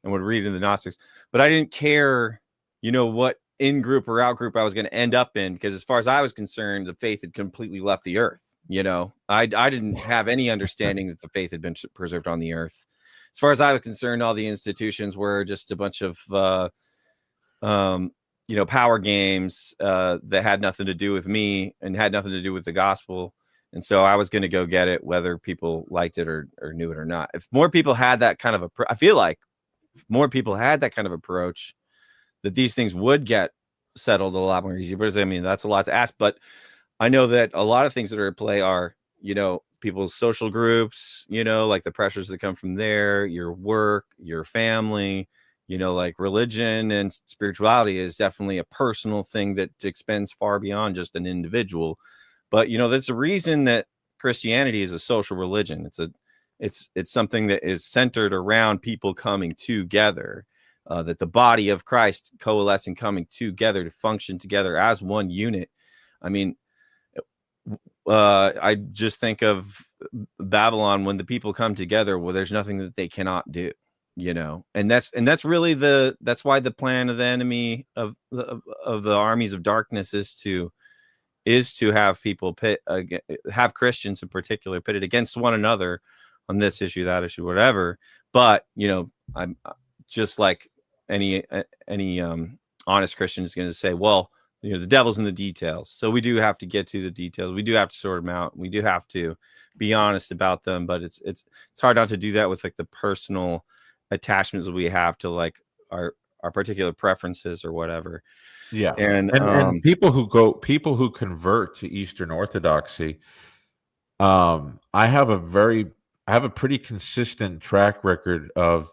and would read in the Gnostics. But I didn't care, what in group or out group I was going to end up in, because as far as I was concerned, the faith had completely left the earth. I didn't have any understanding that the faith had been preserved on the earth. As far as I was concerned, all the institutions were just a bunch of power games that had nothing to do with me and had nothing to do with the gospel. And so I was going to go get it, whether people liked it or knew it or not. If more people had that kind of I feel like if more people had that kind of approach, that these things would get settled a lot more easy. But I mean, that's a lot to ask. But I know that a lot of things that are at play are, people's social groups, like the pressures that come from there, your work, your family, like religion and spirituality is definitely a personal thing that extends far beyond just an individual. But, that's a reason that Christianity is a social religion. It's something that is centered around people coming together, that the body of Christ coalescing, coming together to function together as one unit. I mean, I just think of Babylon, when the people come together, well, there's nothing that they cannot do, and that's really that's why the plan of the enemy of the armies of darkness is to have people have Christians in particular pitted against one another on this issue, that issue, whatever. But, I'm just like any honest Christian is going to say, well, the devil's in the details. So we do have to get to the details. We do have to sort them out. We do have to be honest about them. But it's hard not to do that with like the personal attachments that we have to like our particular preferences or whatever. Yeah. And people who convert to Eastern Orthodoxy, I have a pretty consistent track record of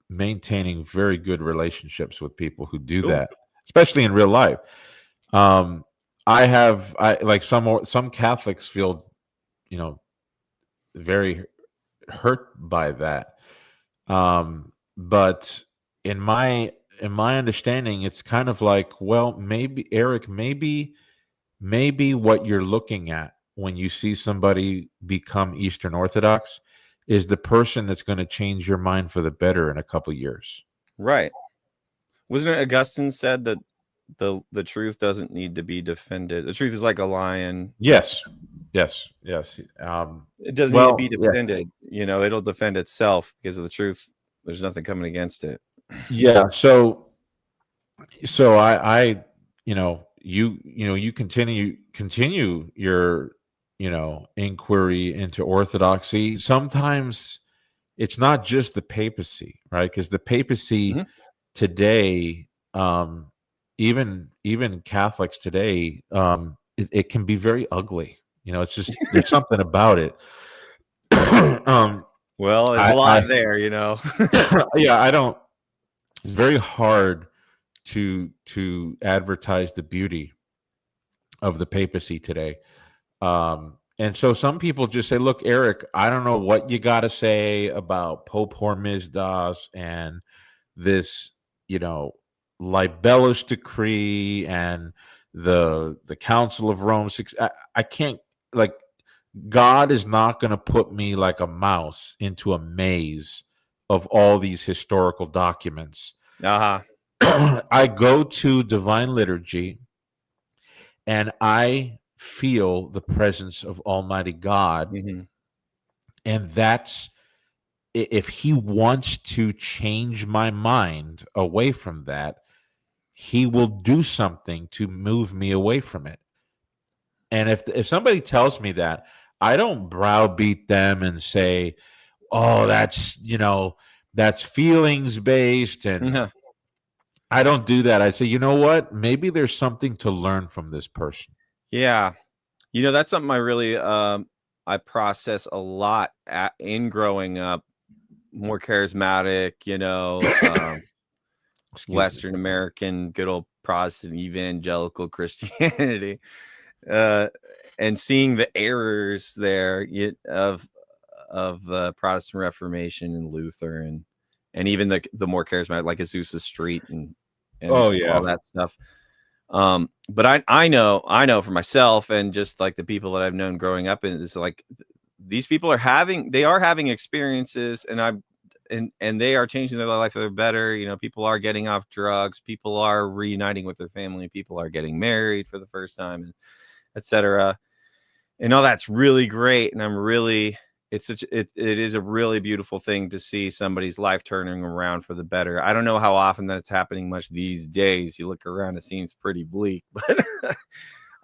maintaining very good relationships with people who do that, especially in real life. I like some Catholics feel, very hurt by that. But in my understanding, it's kind of like, well, maybe Eric, maybe what you're looking at when you see somebody become Eastern Orthodox is the person that's going to change your mind for the better in a couple years. Right. Wasn't it Augustine said that the truth doesn't need to be defended? The truth is like a lion. Yes. It doesn't need to be defended. Yeah. It'll defend itself because of the truth. There's nothing coming against it. Yeah. So I you continue your inquiry into Orthodoxy. Sometimes it's not just the papacy, right? Because the papacy today, even Catholics today, it can be very ugly. It's just there's something about it. Well, there's a lot there, Yeah, it's very hard to advertise the beauty of the papacy today. And so some people just say, look, Eric, I don't know what you got to say about Pope Hormisdas and this, libellous decree and the Council of Rome 6. I can't, like, God is not going to put me like a mouse into a maze of all these historical documents. I go to Divine Liturgy and I feel the presence of Almighty God. And that's, if he wants to change my mind away from that, he will do something to move me away from it. And if somebody tells me that, I don't browbeat them and say, oh, that's feelings based. And I don't do that. I say, you know what? Maybe there's something to learn from this person. Yeah. That's something I really, I process a lot in growing up, more charismatic, Western American, good old Protestant evangelical Christianity, and seeing the errors there of the Protestant Reformation and Luther and even the more charismatic, like Azusa Street and all that stuff. But I know for myself and just like the people that I've known growing up, and it's like these people are having experiences, and and they are changing their life for the better. People are getting off drugs, people are reuniting with their family, people are getting married for the first time, and etc. And all that's really great. And it is a really beautiful thing to see somebody's life turning around for the better. I don't know how often that's happening much these days. You look around, it seems pretty bleak, but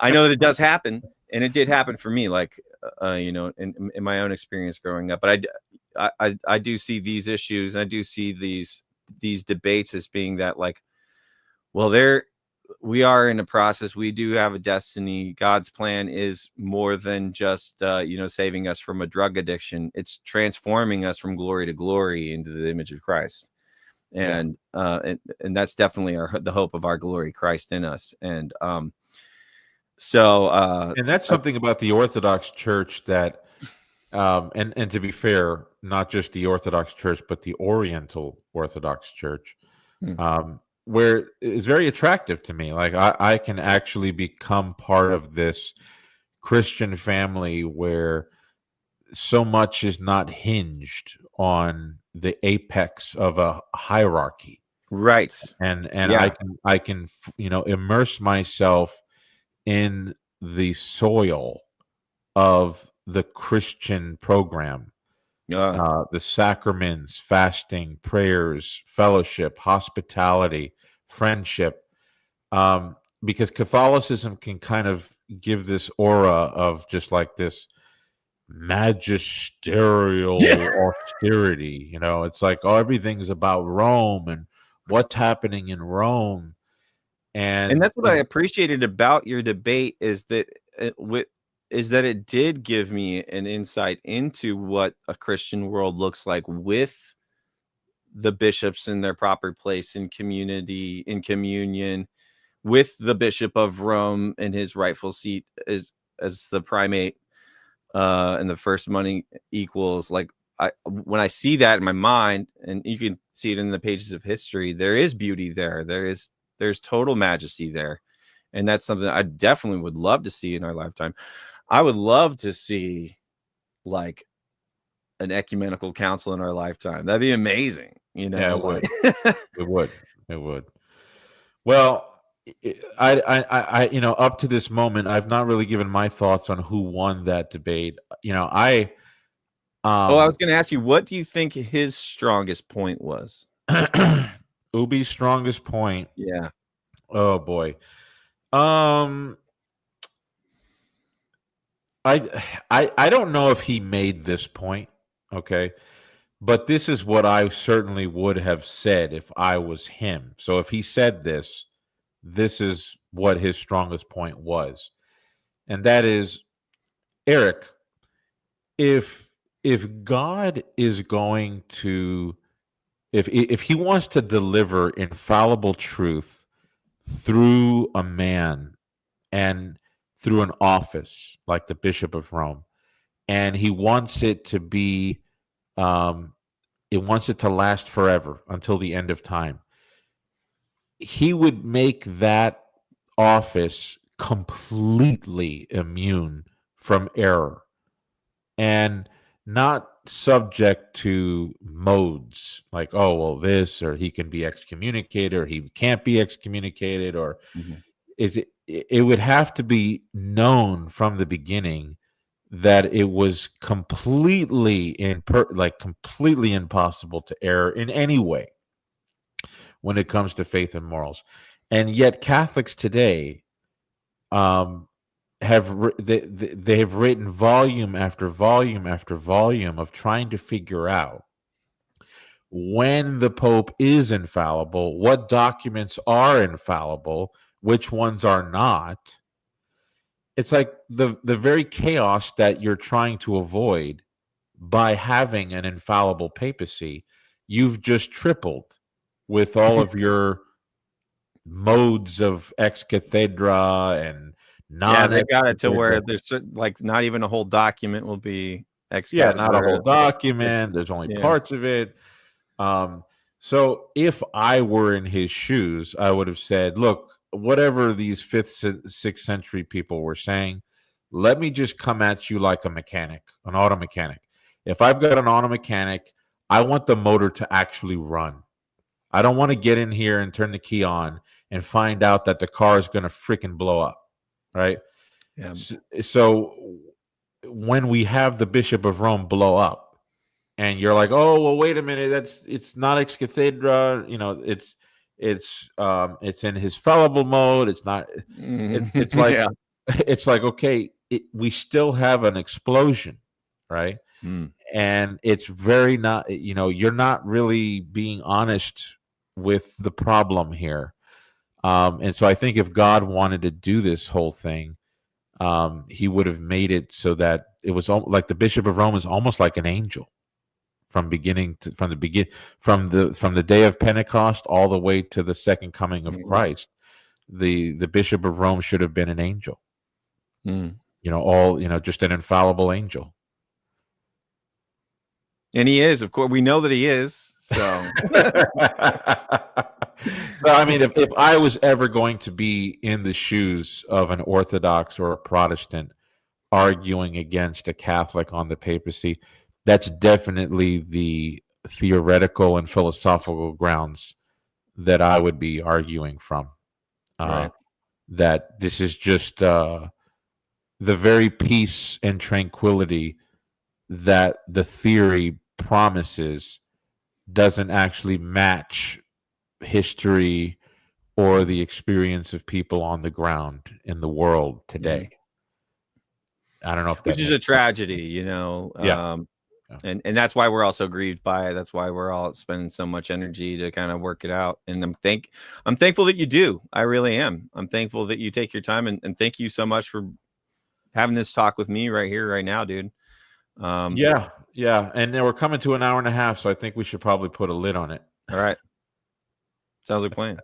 I know that it does happen, and it did happen for me, like in my own experience growing up. But I do see these issues, and I do see these debates as being that, like, well, we are in a process. We do have a destiny. God's plan is more than just saving us from a drug addiction. It's transforming us from glory to glory into the image of Christ, and that's definitely the hope of our glory, Christ in us. And and that's something about the Orthodox Church that, and to be fair, not just the Orthodox Church, but the Oriental Orthodox Church, where it's very attractive to me. Like I can actually become part of this Christian family where so much is not hinged on the apex of a hierarchy, right? And Yeah. I can immerse myself in the soil of the Christian program, the sacraments, fasting, prayers, fellowship, hospitality, friendship, because Catholicism can kind of give this aura of just like this magisterial austerity. It's like, oh, everything's about Rome and what's happening in Rome. And that's what I appreciated about your debate, is that it did give me an insight into what a Christian world looks like, with the bishops in their proper place in community, in communion, with the Bishop of Rome in his rightful seat as the primate, and the first money equals. Like, when I see that in my mind, and you can see it in the pages of history, there is beauty there. There's total majesty there. And that's something I definitely would love to see in our lifetime. I would love to see, like, an ecumenical council in our lifetime. That'd be amazing. Yeah, it would. It would. Well, I up to this moment, I've not really given my thoughts on who won that debate. I was going to ask you, what do you think his strongest point was? Ubi's strongest point. Yeah. Oh boy. I don't know if he made this point, okay? But this is what I certainly would have said if I was him. So if he said this is what his strongest point was. And that is, Eric, if God is going to, if he wants to deliver infallible truth through a man and through an office like the Bishop of Rome, and he wants it to be, it wants it to last forever until the end of time, he would make that office completely immune from error and not subject to modes like, oh, well, this, or he can be excommunicated, or he can't be excommunicated, or it would have to be known from the beginning that it was completely completely impossible to err in any way when it comes to faith and morals. And yet Catholics today have written volume after volume after volume of trying to figure out when the Pope is infallible, what documents are infallible, which ones are not. It's like the very chaos that you're trying to avoid by having an infallible papacy, you've just tripled with all of your modes of ex cathedra and they got it to where there's like not even a whole document will be ex cathedra. Yeah, not a whole document. There's only parts of it. So if I were in his shoes, I would have said, look, whatever these 5th, 6th century people were saying, let me just come at you like a mechanic, an auto mechanic. If I've got an auto mechanic, I want the motor to actually run. I don't want to get in here and turn the key on and find out that the car is going to freaking blow up, right? Yeah. So when we have the Bishop of Rome blow up, and you're like, oh well, wait a minute, it's not ex cathedra, it's in his fallible mode. It's not. It's like Yeah. it's like okay, we still have an explosion, right? Mm. And it's very not. You're not really being honest with the problem here. And so I think if God wanted to do this whole thing, he would have made it so that it was like the Bishop of Rome is almost like an angel from the day of Pentecost all the way to the second coming of Christ. The Bishop of Rome should have been an angel. Just an infallible angel. And he is, of course. We know that he is. So, so I mean, if I was ever going to be in the shoes of an Orthodox or a Protestant arguing against a Catholic on the papacy, that's definitely the theoretical and philosophical grounds that I would be arguing from. Right. That this is just the very peace and tranquility that the theory promises doesn't actually match history or the experience of people on the ground in the world today. I don't know if that which is a tragedy, Yeah. And that's why we're all so grieved by it. That's why we're all spending so much energy to kind of work it out. And I'm thankful that you do. I really am. I'm thankful that you take your time, and thank you so much for having this talk with me right here, right now, dude. Yeah. And then we're coming to an hour and a half, so I think we should probably put a lid on it. All right. Sounds like a plan.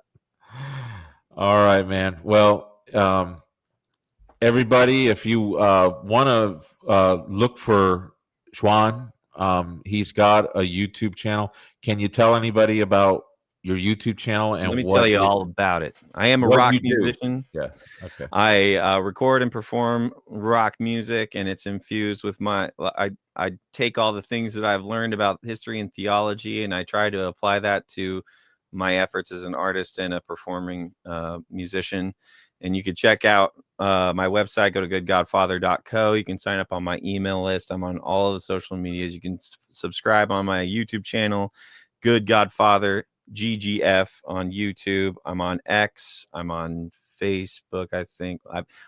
All right, man. Well, everybody, if you want to look for Schwan, he's got a YouTube channel. Can you tell anybody about your YouTube channel? And let me tell you all about it. I am a rock musician. Yeah. Okay. I record and perform rock music, and it's infused with I take all the things that I've learned about history and theology, and I try to apply that to my efforts as an artist and a performing musician. And you can check out my website. Go to goodgodfather.co. You can sign up on my email list. I'm on all of the social medias. You can subscribe on my YouTube channel, Good Godfather GGF on YouTube. I'm on X. I'm on Facebook. I think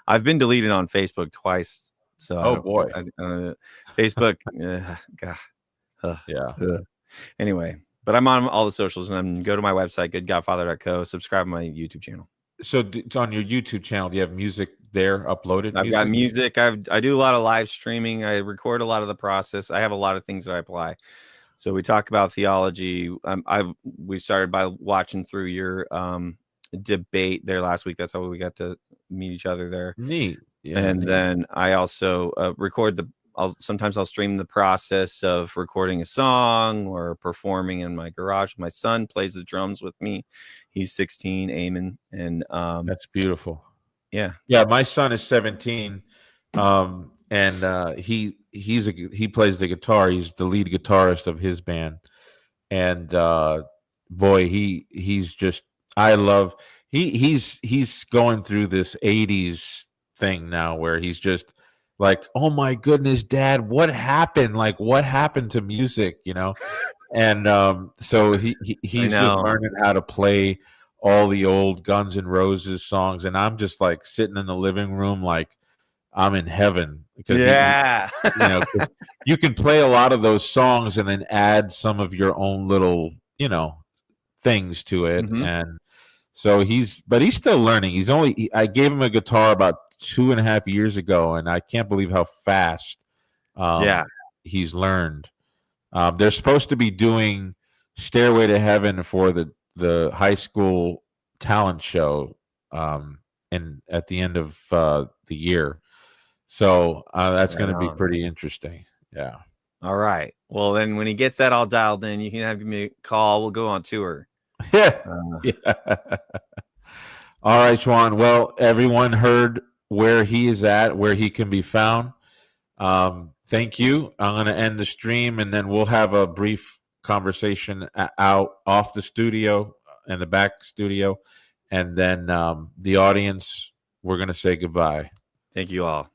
I've been deleted on Facebook twice. So Facebook. God. Yeah. Anyway, but I'm on all the socials, and go to my website, goodgodfather.co. Subscribe to my YouTube channel. So it's on your YouTube channel. Do you have music there uploaded? I've got music. I do a lot of live streaming. I record a lot of the process. I have a lot of things that I apply. So we talk about theology. We started by watching through your debate there last week. That's how we got to meet each other there. Neat. Yeah, and then I also record sometimes I'll stream the process of recording a song or performing in my garage. My son plays the drums with me. He's 16, Eamon, and that's beautiful. Yeah. My son is 17, and he plays the guitar. He's the lead guitarist of his band, and boy, he's just he's going through this 80s thing now where he's just like, oh my goodness, Dad, what happened? Like, what happened to music? And so he's just learning how to play all the old Guns N' Roses songs, and I'm just like sitting in the living room like I'm in heaven because you can play a lot of those songs and then add some of your own little things to it. And so he's still learning. I gave him a guitar about 2.5 years ago, and I can't believe how fast he's learned. They're supposed to be doing Stairway to Heaven for the high school talent show at the end of the year. So that's going to be pretty interesting. Yeah. All right. Well, then when he gets that all dialed in, you can have me a call. We'll go on tour. Yeah. All right, Schwan. Well, everyone heard where he is at, where he can be found. Thank you. I'm going to end the stream, and then we'll have a brief conversation out off the studio and the back studio, and then the audience, we're going to say goodbye. Thank you all.